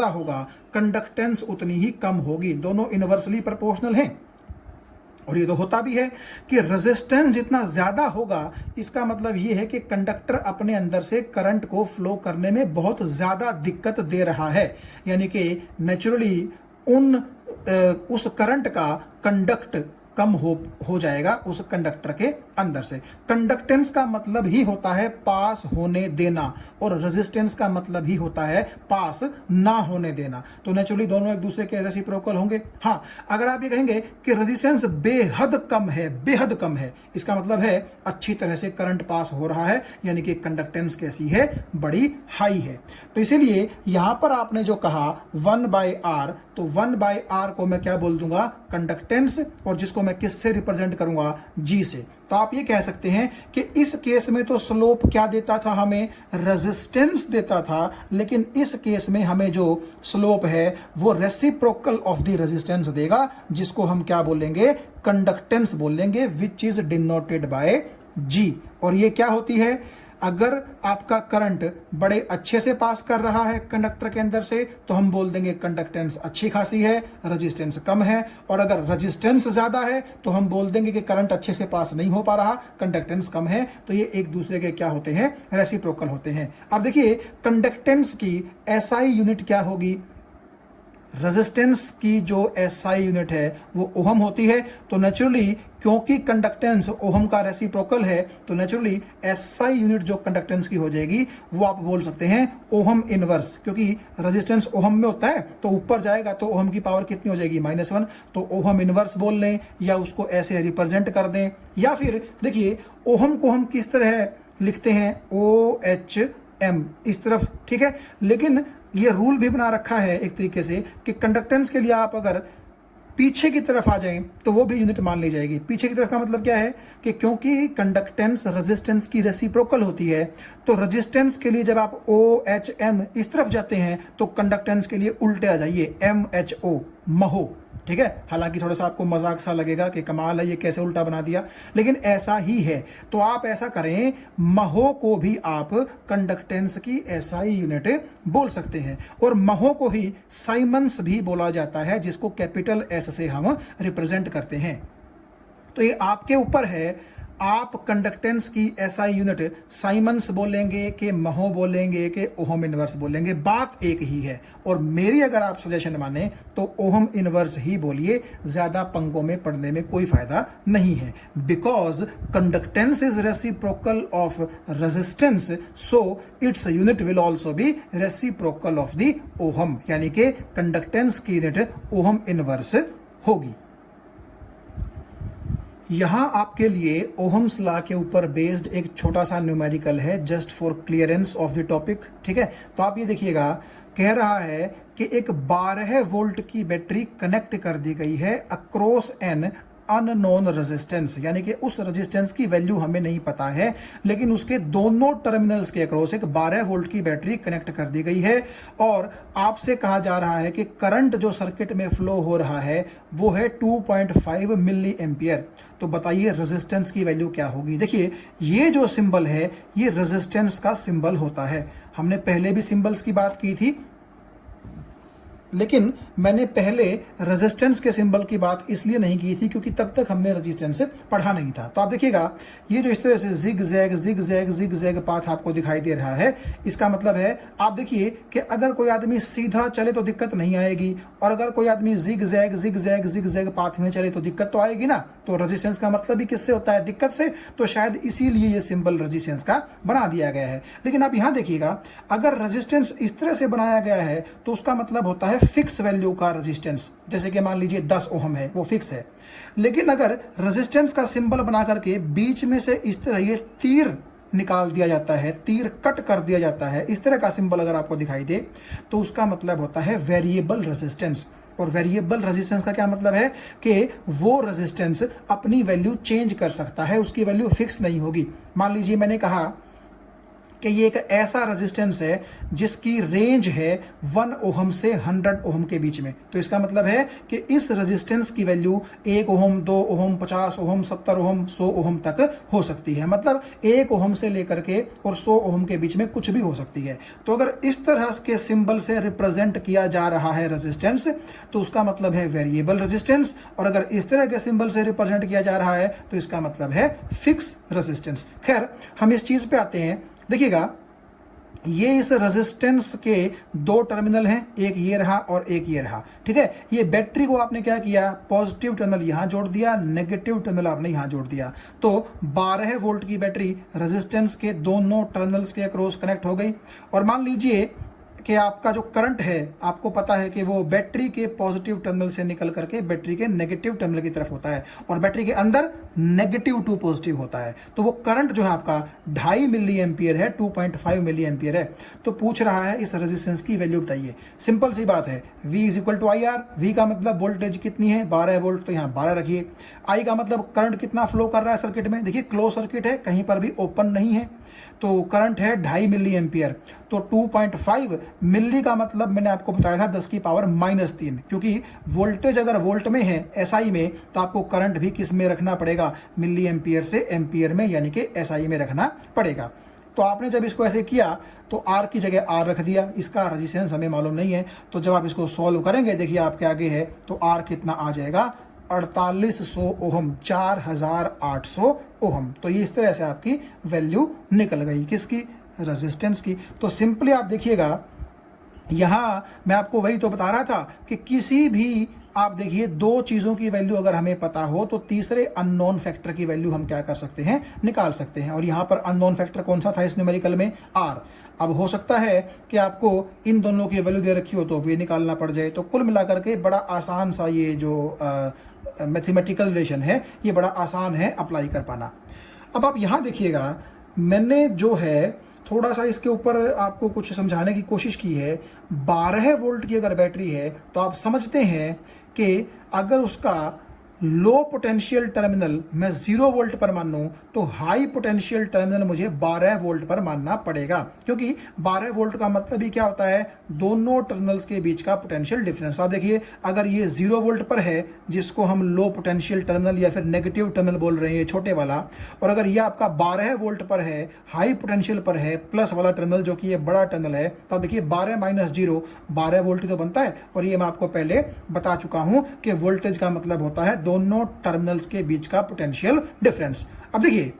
होगा कंडक्टेंस उतनी ही कम होगी, दोनों इनवर्सली प्रोपोर्शनल हैं। और ये तो होता भी है कि रेजिस्टेंस जितना ज्यादा होगा इसका मतलब ये है कि कंडक्टर अपने अंदर से करंट को फ्लो करने में बहुत ज्यादा दिक्कत दे रहा है, यानी कि नेचुरली उस करंट का कंडक्ट कम हो जाएगा उस कंडक्टर के अंदर से। कंडक्टेंस का मतलब ही होता है पास होने देना और रेजिस्टेंस का मतलब ही होता है पास ना होने देना। तो नेचुरली दोनों एक दूसरे के रेसिप्रोकल होंगे। हाँ, अगर आप ये कहेंगे कि रेजिस्टेंस बेहद कम है, इसका मतलब है अच्छी तरह से करंट पास हो रहा है, यानी कि कंडक्टेंस कैसी है, बड़ी हाई है। तो इसीलिए यहां पर आपने जो कहा 1 बाय R, तो 1 बाय R को मैं क्या बोल दूंगा, कंडक्टेंस, और जिसको मैं किससे रिप्रेजेंट करूंगा, G से। तो आप ये कह सकते हैं कि इस केस में तो स्लोप क्या देता था, हमें रेजिस्टेंस देता था, लेकिन इस केस में हमें जो स्लोप है वो रेसिप्रोकल ऑफ द रेजिस्टेंस देगा, जिसको हम क्या बोलेंगे, कंडक्टेंस बोलेंगे, which is denoted by G। और ये क्या होती है, अगर आपका करंट बड़े अच्छे से पास कर रहा है कंडक्टर के अंदर से तो हम बोल देंगे कंडक्टेंस अच्छी खासी है, रेजिस्टेंस कम है। और अगर रेजिस्टेंस ज्यादा है तो हम बोल देंगे कि करंट अच्छे से पास नहीं हो पा रहा, कंडक्टेंस कम है। तो ये एक दूसरे के क्या होते हैं, रेसिप्रोकल होते हैं। अब देखिए कंडक्टेंस की एसआई यूनिट क्या होगी, रेजिस्टेंस की जो एसआई यूनिट है वो ओहम होती है। तो नेचुरली क्योंकि कंडक्टेंस ओहम का रेसिप्रोकल है तो नेचुरली एसआई यूनिट जो कंडक्टेंस की हो जाएगी वो आप बोल सकते हैं ओहम इनवर्स, क्योंकि रेजिस्टेंस ओहम में होता है तो ऊपर जाएगा तो ओहम की पावर कितनी हो जाएगी, -1। तो ओहम इनवर्स बोल लें या उसको ऐसे रिप्रेजेंट कर दें, या फिर देखिए ओहम को हम किस तरह लिखते हैं, OHM इस तरफ, ठीक है। लेकिन ये रूल भी बना रखा है एक तरीके से कि कंडक्टेंस के लिए आप अगर पीछे की तरफ आ जाएं तो वो भी यूनिट मान ली जाएगी। पीछे की तरफ का मतलब क्या है कि क्योंकि कंडक्टेंस रेजिस्टेंस की रेसिप्रोकल होती है तो रेजिस्टेंस के लिए जब आप OHM इस तरफ जाते हैं तो कंडक्टेंस के लिए उल्टे आ जाइए, MHO, महो, ठीक है। हालांकि थोड़ा सा आपको मजाक सा लगेगा कि कमाल है ये कैसे उल्टा बना दिया, लेकिन ऐसा ही है। तो आप ऐसा करें, महो को भी आप कंडक्टेंस की एसआई यूनिट बोल सकते हैं, और महो को ही साइमंस भी बोला जाता है, जिसको कैपिटल एस से हम रिप्रेजेंट करते हैं। तो ये आपके ऊपर है आप कंडक्टेंस की एसआई यूनिट साइमंस बोलेंगे कि महो बोलेंगे कि ओहम इनवर्स बोलेंगे, बात एक ही है। और मेरी अगर आप सजेशन माने तो ओहम इनवर्स ही बोलिए, ज़्यादा पंगों में पढ़ने में कोई फायदा नहीं है। Because conductance is reciprocal of resistance, so its unit will also be reciprocal of the ohm, यानी कि कंडक्टेंस की यूनिट ओहम इनवर्स होगी। यहां आपके लिए ओहम्स लॉ के ऊपर बेस्ड एक छोटा सा न्यूमेरिकल है, just for clearance of the topic, ठीक है। तो आप ये देखिएगा, कह रहा है कि एक 12 वोल्ट की बैटरी कनेक्ट कर दी गई है अक्रॉस एन अननोन रेजिस्टेंस, यानी कि उस रेजिस्टेंस की वैल्यू हमें नहीं पता है, लेकिन उसके दोनों टर्मिनल्स के अक्रॉस एक 12 वोल्ट की बैटरी कनेक्ट कर दी गई है। और आपसे कहा जा रहा है कि करंट जो सर्किट में फ्लो हो रहा है वो है 2.5 मिली एम्पियर। तो बताइए रेजिस्टेंस की वैल्यू क्या होगी। देखिए, ये जो सिंबल है ये रेजिस्टेंस का सिंबल होता है। हमने पहले भी सिंबल्स की बात की थी, लेकिन मैंने पहले रेजिस्टेंस के सिंबल की बात इसलिए नहीं की थी क्योंकि तब तक हमने रेजिस्टेंस पढ़ा नहीं था। तो आप देखिएगा, ये जो इस तरह से जिग जैग पाथ आपको दिखाई दे रहा है, इसका मतलब है, आप देखिए कि अगर कोई आदमी सीधा चले तो दिक्कत नहीं आएगी, और अगर कोई आदमी जिग जैग पाथ में चले तो दिक्कत तो आएगी ना। तो रेजिस्टेंस का मतलब भी किससे होता है? दिक्कत से। तो शायद इसीलिए ये सिंबल रेजिस्टेंस का बना दिया गया है। लेकिन आप यहां देखिएगा, अगर रेजिस्टेंस इस तरह से बनाया गया है तो उसका मतलब होता है फिक्स वैल्यू का रेजिस्टेंस। जैसे कि मान लीजिए 10 ओहम है, वो फिक्स है। लेकिन अगर रेजिस्टेंस का सिंबल बना करके बीच में से इस तरह ये तीर निकाल दिया जाता है, तीर कट कर दिया जाता है, इस तरह का सिंबल अगर आपको दिखाई दे तो उसका मतलब होता है वेरिएबल रेजिस्टेंस। और वेरिएबल रेजिस्टेंस का क्या मतलब है कि वो रेजिस्टेंस अपनी वैल्यू चेंज कर सकता है, उसकी वैल्यू फिक्स नहीं होगी। मान लीजिए मैंने कहा कि ये एक ऐसा रेजिस्टेंस है जिसकी रेंज है 1 ओहम से 100 ओहम के बीच में। तो इसका मतलब है कि इस रेजिस्टेंस की value 1 ohm, 2 ohm, 50 ohm, 70 ohm, 100 ohm तक हो सकती है। मतलब 1 ओहम से लेकर के और 100 ओहम के बीच में कुछ भी हो सकती है। तो अगर इस तरह के सिंबल से रिप्रेजेंट किया जा रहा है रेजिस्टेंस तो उसका मतलब है वेरिएबल रेजिस्टेंस, और अगर इस तरह के सिंबल से रिप्रेजेंट किया जा रहा है तो इसका मतलब है फिक्स रेजिस्टेंस। खैर, हम इस चीज पे आते हैं। देखिएगा, ये इस रेजिस्टेंस के 2 टर्मिनल हैं, एक ये रहा और एक ये रहा, ठीक है। ये बैटरी को आपने क्या किया, पॉजिटिव टर्मिनल यहां जोड़ दिया, नेगेटिव टर्मिनल आपने यहां जोड़ दिया। तो 12 वोल्ट की बैटरी रेजिस्टेंस के दोनों टर्मिनल्स के अक्रॉस कनेक्ट हो गई। और मान लीजिए कि आपका जो करंट है, आपको पता है कि वो बैटरी के पॉजिटिव टर्मिनल से निकल करके बैटरी के नेगेटिव टर्मिनल की तरफ होता है, और बैटरी के अंदर नेगेटिव टू पॉजिटिव होता है। तो वो करंट जो है आपका 2.5 मिली एम्पियर है, 2.5 मिली एम्पियर है। तो पूछ रहा है इस रेजिस्टेंस की वैल्यू बताइए। सिंपल सी बात है, V is equal to IR। V का मतलब वोल्टेज कितनी है, 12 वोल्ट, तो यहाँ 12 रखिए। I का मतलब करंट कितना फ्लो कर रहा है सर्किट में। देखिए, क्लोज सर्किट है, कहीं पर भी ओपन नहीं है, तो करंट है 2.5 मिली एम्पियर। तो 2.5 मिली का मतलब मैंने आपको बताया था 10 की पावर -3, क्योंकि वोल्टेज अगर वोल्ट में है SI में तो आपको करंट भी किस में रखना पड़ेगा, मिली एम्पियर से एम्पियर में, यानी कि SI में रखना पड़ेगा। तो आपने जब इसको ऐसे किया तो R की जगह R रख दिया, इसका रेजिस्टेंस हमें मालूम नहीं है। तो जब आप इसको सॉल्व करेंगे, देखिए आपके आगे है, तो R कितना आ जाएगा, 4800 ओहम, 4800 ओहम। तो ये इस तरह से आपकी वैल्यू निकल गई, किसकी, रेजिस्टेंस की। तो सिंपली आप देखिएगा, यहां मैं आपको वही तो बता रहा था कि किसी भी, आप देखिए, 2 चीजों की वैल्यू अगर हमें पता हो तो तीसरे अननोन फैक्टर की वैल्यू हम क्या कर सकते हैं, निकाल सकते हैं। और यहां पर अननोन फैक्टर कौन सा था इस न्यूमेरिकल में, R। अब हो सकता है कि आपको इन दोनों की वैल्यू दे रखी हो तो वे निकालना पड़ जाए। तो कुल मिलाकर के बड़ा आसान सा ये जो मैथमेटिकल रिलेशन है, ये बड़ा आसान है अप्लाई कर पाना। अब आप यहाँ देखिएगा, मैंने जो है थोड़ा सा इसके ऊपर आपको कुछ समझाने की कोशिश की है। 12 वोल्ट की अगर बैटरी है तो आप समझते हैं कि अगर उसका लो पोटेंशियल टर्मिनल मैं 0 वोल्ट पर मानूं तो हाई पोटेंशियल टर्मिनल मुझे 12 वोल्ट पर मानना पड़ेगा, क्योंकि 12 वोल्ट का मतलब ही क्या होता है, दोनों टर्मिनल्स के बीच का पोटेंशियल डिफरेंस। आप देखिए, अगर ये 0 वोल्ट पर है, जिसको हम लो पोटेंशियल टर्मिनल या फिर नेगेटिव टर्मिनल बोल रहे हैं, ये छोटे वाला, और अगर ये आपका 12 वोल्ट पर है, हाई पोटेंशियल पर है, प्लस वाला टर्मिनल जो कि ये बड़ा टर्मिनल है, तो आप देखिए 12 - 0 12 वोल्ट तो बनता है। और ये मैं आपको पहले बता चुका हूं कि वोल्टेज का मतलब होता है दोनों टर्मिनल्स के बीच का पोटेंशियल डिफरेंस। अब देखिए,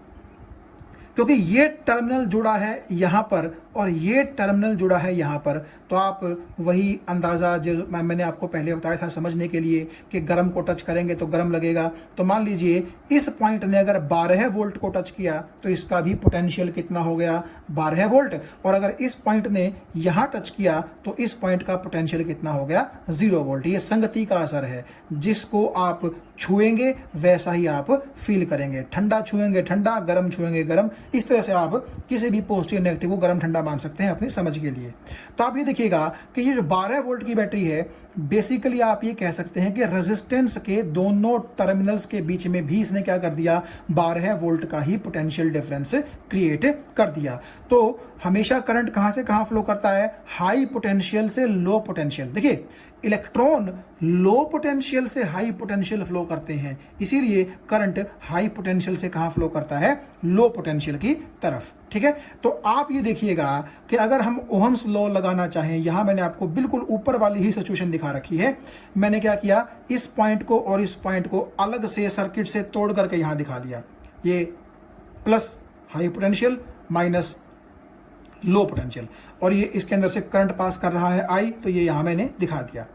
क्योंकि ये टर्मिनल जुड़ा है यहां पर और ये टर्मिनल जुड़ा है यहां पर, तो आप वही अंदाज़ा जो मैंने आपको पहले बताया था समझने के लिए कि गर्म को टच करेंगे तो गर्म लगेगा। तो मान लीजिए इस पॉइंट ने अगर 12 वोल्ट को टच किया तो इसका भी पोटेंशियल कितना हो गया, 12 वोल्ट। और अगर इस पॉइंट ने यहाँ टच किया तो इस पॉइंट का पोटेंशियल कितना हो गया, 0 वोल्ट। ये संगति का असर है, जिसको आप छुएंगे वैसा ही आप फील करेंगे। ठंडा छुएंगे ठंडा, गर्म छुएंगे गर्म। इस तरह से आप किसी भी पॉजिटिव नेगेटिव को गर्म ठंडा मान सकते हैं अपनी समझ के लिए। तो आप ये देखिएगा कि ये जो 12 वोल्ट की बैटरी है, बेसिकली आप ये कह सकते हैं कि रेजिस्टेंस के दोनों टर्मिनल्स के बीच में भी इसने क्या कर दिया, 12 वोल्ट का ही पोटेंशियल डिफरेंस क्रिएट कर दिया। तो हमेशा करंट कहां से कहां फ्लो करता है, हाई पोटेंशियल से लो पोटेंशियल। देखिए, इलेक्ट्रॉन लो पोटेंशियल से हाई पोटेंशियल फ्लो करते हैं, इसीलिए करंट हाई पोटेंशियल से कहां फ्लो करता है, लो पोटेंशियल की तरफ। ठीक है, तो आप ये देखिएगा कि अगर हम ओहम्स लॉ लगाना चाहें, यहां मैंने आपको बिल्कुल ऊपर वाली ही सिचुएशन दिखा रखी है। मैंने क्या किया, इस पॉइंट को और इस पॉइंट को अलग से सर्किट से तोड़ करके यहां दिखा दिया। ये plus high potential minus low potential, और ये इसके अंदर से करंट पास कर रहा है आई, तो ये यहां मैंने दिखा दिया।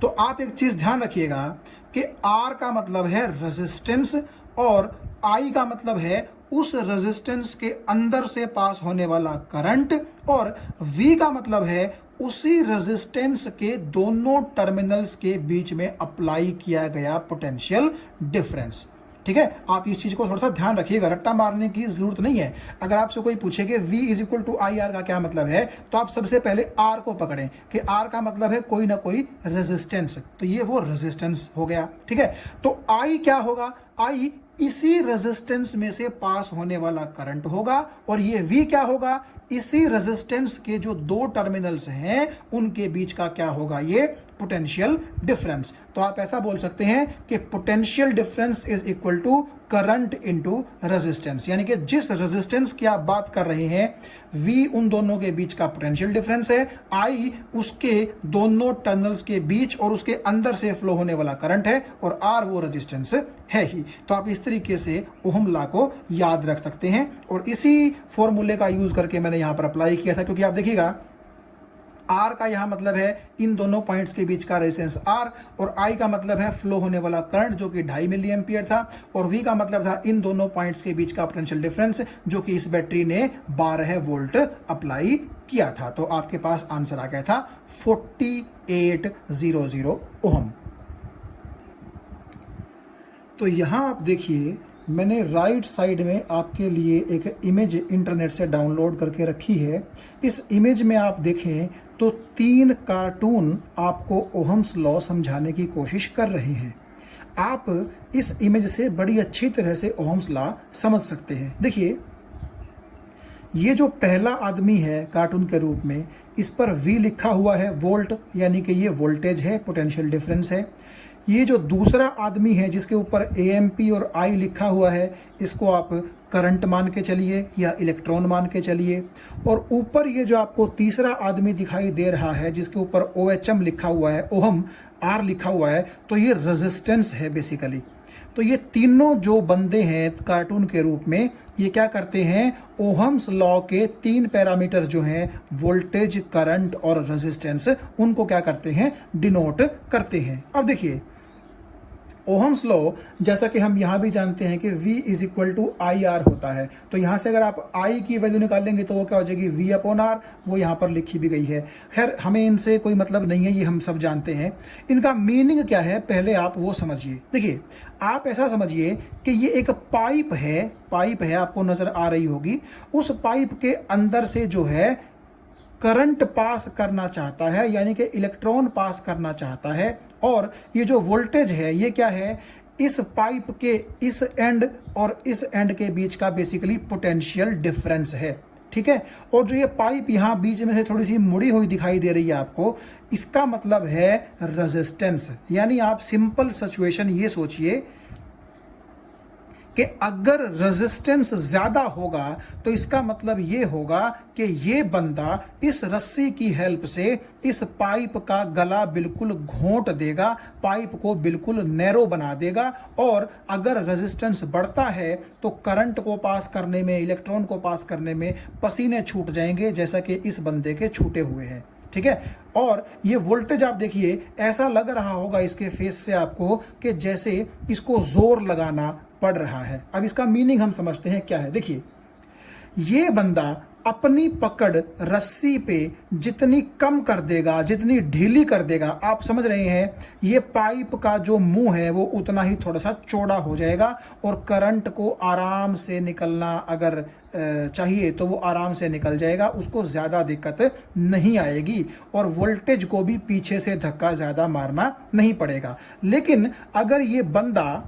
तो आप एक चीज ध्यान रखिएगा कि आर का मतलब है रेजिस्टेंस और आई का मतलब है उस रेजिस्टेंस के अंदर से पास होने वाला करंट, और वी का मतलब है उसी रेजिस्टेंस के दोनों टर्मिनल्स के बीच में अप्लाई किया गया पोटेंशियल डिफरेंस। ठीक है, आप इस चीज को थोड़ा सा ध्यान रखिएगा, रट्टा मारने की जरूरत नहीं है। अगर आपसे कोई पूछे कि V is equal to I R का क्या मतलब है, तो आप सबसे पहले R को पकड़ें कि R का मतलब है कोई ना कोई रेजिस्टेंस, तो ये वो रेजिस्टेंस हो गया। ठीक है, तो I क्या होगा, I इसी रेजिस्टेंस में से पास होने वाला करंट होगा, और ये V क्या होगा, इसी रेजिस्टेंस के जो दो टर्मिनल्स हैं उनके बीच का क्या होगा, ये पोटेंशियल डिफरेंस। तो आप ऐसा बोल सकते हैं कि potential difference is equal to current into resistance, यानी कि जिस रेजिस्टेंस की आप बात कर रहे हैं V उन दोनों के बीच का पोटेंशियल डिफरेंस है, I उसके दोनों टर्मिनल्स के बीच और उसके अंदर से फ्लो होने वाला करंट है, और R वो रेजिस्टेंस है ही। तो आप इस तरीके से ओहम लॉ को याद रख सकते हैं, और इसी फॉर्मूले का यूज करके मैंने यहां पर अप्लाई किया था। क्योंकि आप देखिएगा R का यहां मतलब है इन दोनों पॉइंट्स के बीच का रेजिस्टेंस R, और I का मतलब है फ्लो होने वाला करंट जो कि 2.5 मिली एम्पियर था, और V का मतलब था इन दोनों पॉइंट्स के बीच का पोटेंशियल डिफरेंस जो कि इस बैटरी ने 12 वोल्ट अप्लाई किया था। तो आपके पास आंसर आ गया था 4800 ओहम। तो यहां आप देखिए, मैंने राइट साइड में आपके लिए एक इमेज इंटरनेट से डाउनलोड करके रखी है। इस इमेज में आप देखें तो 3 कार्टून आपको ओहम्स लॉ समझाने की कोशिश कर रहे हैं। आप इस इमेज से बड़ी अच्छी तरह से ओहम्स लॉ समझ सकते हैं। देखिए, ये जो पहला आदमी है कार्टून के रूप में, इस पर V लिखा हुआ है वोल्ट, यानी कि ये वोल्टेज है, पोटेंशियल डिफरेंस है। ये जो दूसरा आदमी है जिसके ऊपर AMP और I लिखा हुआ है, इसको आप करंट मान के चलिए या इलेक्ट्रॉन मान के चलिए। और ऊपर ये जो आपको तीसरा आदमी दिखाई दे रहा है जिसके ऊपर OHM लिखा हुआ है, ओहम R लिखा हुआ है, तो ये रेजिस्टेंस है बेसिकली। तो ये तीनों जो बंदे हैं कार्टून के रूप में, ये क्या करते हैं, ओहम्स लॉ के 3 पैरामीटर जो हैं वोल्टेज, करंट और रेजिस्टेंस, उनको क्या करते हैं, डिनोट करते हैं। अब देखिए, ओहम्स लॉ जैसा कि हम यहाँ भी जानते हैं कि V is equal to I R होता है। तो यहाँ से अगर आप I की वैल्यू निकालेंगे तो वो क्या हो जाएगी, V अपॉन R, वो यहाँ पर लिखी भी गई है। खैर, हमें इनसे कोई मतलब नहीं है, ये हम सब जानते हैं। इनका मीनिंग क्या है पहले आप वो समझिए। देखिए, आप ऐसा समझिए कि ये एक पाइप है, आपको नजर आ रही होगी। उस पाइप के अंदर से जो है करंट पास करना चाहता है, यानी कि इलेक्ट्रॉन पास करना चाहता है। और ये जो वोल्टेज है ये क्या है, इस पाइप के इस एंड और इस एंड के बीच का बेसिकली पोटेंशियल डिफरेंस है। ठीक है, और जो ये पाइप यहाँ बीच में से थोड़ी सी मुड़ी हुई दिखाई दे रही है आपको, इसका मतलब है रेजिस्टेंस। यानी आप सिंपल सिचुएशन ये सोचिए कि अगर रेजिस्टेंस ज़्यादा होगा तो इसका मतलब ये होगा कि ये बंदा इस रस्सी की हेल्प से इस पाइप का गला बिल्कुल घोंट देगा, पाइप को बिल्कुल नैरो बना देगा। और अगर रेजिस्टेंस बढ़ता है तो करंट को पास करने में, इलेक्ट्रॉन को पास करने में पसीने छूट जाएंगे, जैसा कि इस बंदे के छूटे हुए हैं। ठीक है। और ये वोल्टेज आप देखिए, ऐसा लग रहा होगा इसके फेस से आपको कि जैसे इसको जोर लगाना पड़ रहा है। अब इसका मीनिंग हम समझते हैं क्या है। देखिए, ये बंदा अपनी पकड़ रस्सी पे जितनी कम कर देगा, जितनी ढीली कर देगा, आप समझ रहे हैं, ये पाइप का जो मुंह है वो उतना ही थोड़ा सा चौड़ा हो जाएगा और करंट को आराम से निकलना अगर चाहिए तो वो आराम से निकल जाएगा, उसको ज़्यादा दिक्कत नहीं आएगी और वोल्टेज को भी पीछे से धक्का ज़्यादा मारना नहीं पड़ेगा। लेकिन अगर ये बंदा,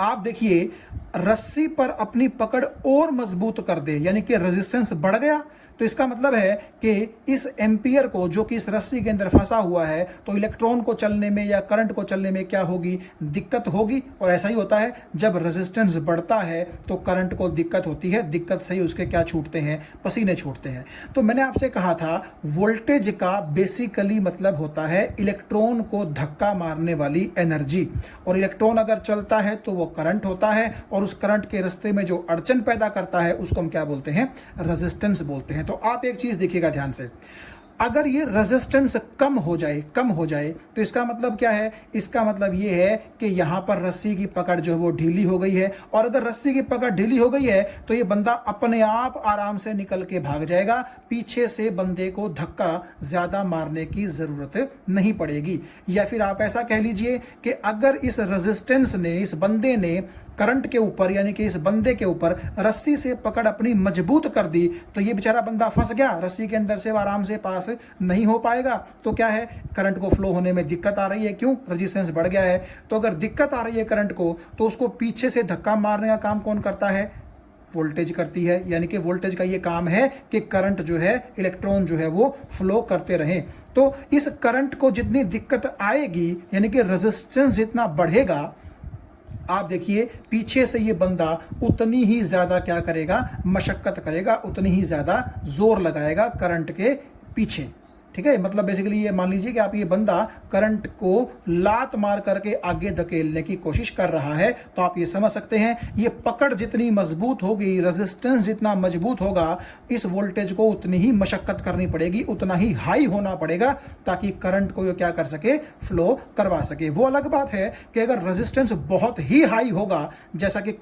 आप देखिए, रस्सी पर अपनी पकड़ और मजबूत कर दे, यानी कि रेजिस्टेंस बढ़ गया, तो इसका मतलब है कि इस एम्पियर को, जो कि इस रस्सी के अंदर फंसा हुआ है, तो इलेक्ट्रॉन को चलने में या करंट को चलने में क्या होगी, दिक्कत होगी। और ऐसा ही होता है, जब रेजिस्टेंस बढ़ता है तो करंट को दिक्कत होती है, दिक्कत से ही उसके क्या छूटते हैं, पसीने छूटते हैं। तो मैंने आपसे कहा था वोल्टेज का बेसिकली मतलब होता है इलेक्ट्रॉन को धक्का मारने वाली एनर्जी, और इलेक्ट्रॉन अगर चलता है तो वो करंट होता है, और उस करंट के रास्ते में जो अड़चन पैदा करता है उसको हम क्या बोलते हैं, रेजिस्टेंस बोलते हैं। तो आप एक चीज देखिएगा ध्यान से, अगर ये रेजिस्टेंस कम हो जाए तो इसका मतलब क्या है, इसका मतलब ये है कि यहां पर रस्सी की पकड़ जो है वो ढीली हो गई है, और अगर रस्सी की पकड़ ढीली हो गई है तो ये बंदा अपने आप आराम से निकल के भाग जाएगा, पीछे से बंदे को धक्का ज्यादा मारने की जरूरत नहीं पड़ेगी। या फिर आप ऐसा कह लीजिए कि अगर इस रेजिस्टेंस ने, इस बंदे ने करंट के ऊपर, यानी कि इस बंदे के ऊपर रस्सी से पकड़ अपनी मजबूत कर दी, तो ये बेचारा बंदा फंस गया, रस्सी के अंदर से आराम से पास नहीं हो पाएगा। तो क्या है, करंट को फ्लो होने में दिक्कत आ रही है। क्यों? रेजिस्टेंस बढ़ गया है। तो अगर दिक्कत आ रही है करंट को, तो उसको पीछे से धक्का मारने का काम कौन करता है, वोल्टेज करती है। यानी कि वोल्टेज का ये काम है कि करंट जो है, इलेक्ट्रॉन जो है वो फ्लो करते रहें। तो इस करंट को जितनी दिक्कत आएगी, यानी कि रेजिस्टेंस जितना बढ़ेगा, आप देखिए पीछे से ये बंदा उतनी ही ज्यादा क्या करेगा, मशक्कत करेगा, उतनी ही ज्यादा जोर लगाएगा करंट के पीछे। ठीक है, मतलब बेसिकली ये मान लीजिए कि आप, ये बंदा करंट को लात मार करके आगे धकेलने की कोशिश कर रहा है। तो आप ये समझ सकते हैं, ये पकड़ जितनी मजबूत होगी, रेजिस्टेंस जितना मजबूत होगा, इस वोल्टेज को उतनी ही मशक्कत करनी पड़ेगी, उतना ही हाई होना पड़ेगा, ताकि करंट को ये क्या कर सके, फ्लो करवा सके। वो अलग बात है कि अगर रेजिस्टेंस बहुत ही हाई होगा, जैसा कि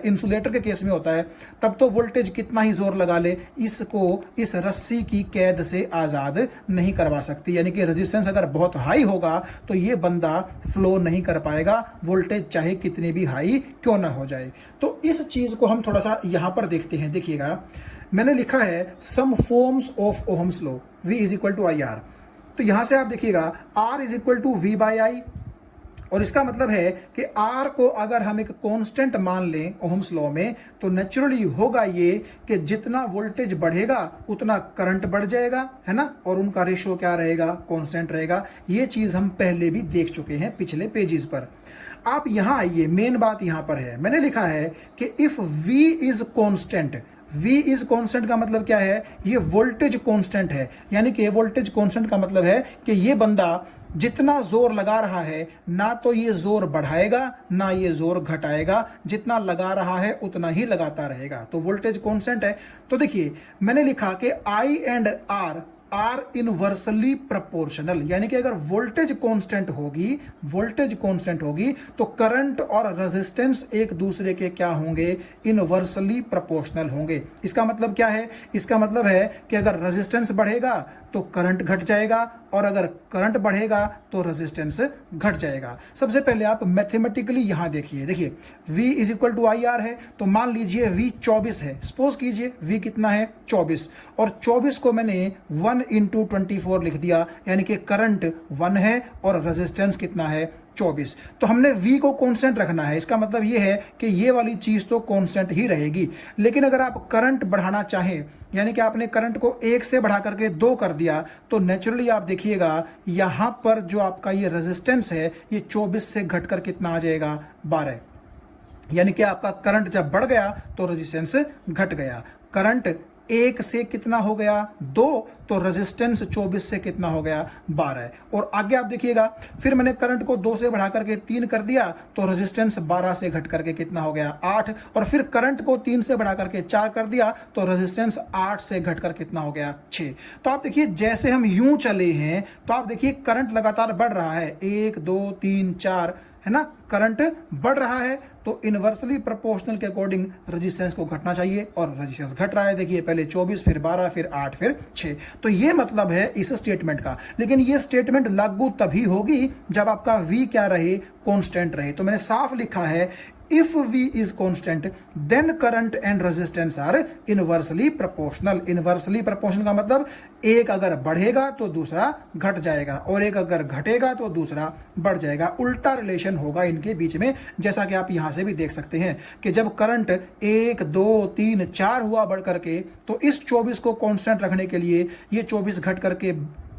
इंसुलेटर के केस में होता है, तब तो वोल्टेज कितना ही जोर लगा ले, इसको इस रस्सी की कैद से आजाद नहीं करवा सकती। यानी कि रेजिस्टेंस अगर बहुत हाई होगा तो ये बंदा फ्लो नहीं कर पाएगा, वोल्टेज चाहे कितनी भी हाई क्यों ना हो जाए। तो इस चीज को हम थोड़ा सा यहां पर देखते हैं। देखिएगा, मैंने लिखा है some forms of Ohm's law, V is equal to I R. तो यहां से आप देखिएगा R is equal to V by I, और इसका मतलब है कि R को अगर हम एक कांस्टेंट मान लें ओहम्स लॉ में, तो नेचुरली होगा ये कि जितना वोल्टेज बढ़ेगा उतना करंट बढ़ जाएगा, है ना, और उनका रेशियो क्या रहेगा, कांस्टेंट रहेगा। ये चीज हम पहले भी देख चुके हैं पिछले पेजेस पर। आप यहां आइए, मेन बात यहां पर है, मैंने लिखा है कि if V is constant, V is constant का मतलब क्या है, ये वोल्टेज कांस्टेंट है। यानी कि वोल्टेज कांस्टेंट का मतलब है कि ये बंदा जितना जोर लगा रहा है, ना तो ये जोर बढ़ाएगा ना ये जोर घटाएगा, जितना लगा रहा है उतना ही लगाता रहेगा। तो वोल्टेज कांस्टेंट है। तो देखिए, मैंने लिखा कि I and R are inversely proportional, यानी कि अगर वोल्टेज कांस्टेंट होगी तो करंट और रेजिस्टेंस एक दूसरे के क्या होंगे, इनवर्सली प्रोपोर्शनल होंगे। इसका मतलब क्या है, इसका मतलब है कि अगर रेजिस्टेंस बढ़ेगा तो करंट घट जाएगा, और अगर करंट बढ़ेगा तो रेजिस्टेंस घट जाएगा। सबसे पहले आप मैथमेटिकली यहां देखिए V is equal to I R है, तो मान लीजिए V 24 है, सपोज कीजिए V कितना है, 24, और 24 को मैंने 1 इंटू 24 लिख दिया, यानी कि करंट 1 है और रेजिस्टेंस कितना है, 24। तो हमने V को कांस्टेंट रखना है। इसका मतलब यह है कि ये वाली चीज तो कांस्टेंट ही रहेगी। लेकिन अगर आप करंट बढ़ाना चाहें, यानी कि आपने करंट को 1 से बढ़ा करके 2 कर दिया, तो नेचुरली आप देखिएगा यहां पर जो आपका ये रेजिस्टेंस है, ये 24 से घटकर कितना आ जाएगा, 12। यानी कि आपका करंट जब बढ़ गया तो रेजिस्टेंस घट गया। करंट 1 से कितना हो गया 2, तो रेजिस्टेंस 24 से कितना हो गया 12। और आगे आप देखिएगा, फिर मैंने करंट को 2 से बढ़ा करके 3 कर दिया तो रेजिस्टेंस 12 से घट करके कितना हो गया 8। और फिर करंट को 3 से बढ़ा करके 4 कर दिया तो रेजिस्टेंस 8 से घट कर कितना हो गया 6। तो आप देखिए जैसे हम यूं चले हैं तो आप देखिए करंट लगातार बढ़ रहा है, 1 2 3 4, है ना, करंट बढ़ रहा है तो इनवर्सली प्रोपोर्शनल के अकॉर्डिंग रेजिस्टेंस को घटना चाहिए, और रेजिस्टेंस घट रहा है। देखिए पहले 24, फिर 12, फिर 8, फिर 6। तो ये मतलब है इस स्टेटमेंट का। लेकिन ये स्टेटमेंट लागू तभी होगी जब आपका V क्या रहे, कांस्टेंट रहे। तो मैंने साफ लिखा है, if V is constant then current and resistance are inversely proportional। Inversely proportional का मतलब एक अगर बढ़ेगा तो दूसरा घट जाएगा, और एक अगर घटेगा तो दूसरा बढ़ जाएगा। उल्टा रिलेशन होगा इनके बीच में, जैसा कि आप यहां से भी देख सकते हैं कि जब करंट 1 2 3 4 हुआ बढ़ करके, तो इस 24 को कांस्टेंट रखने के लिए ये 24 घट करके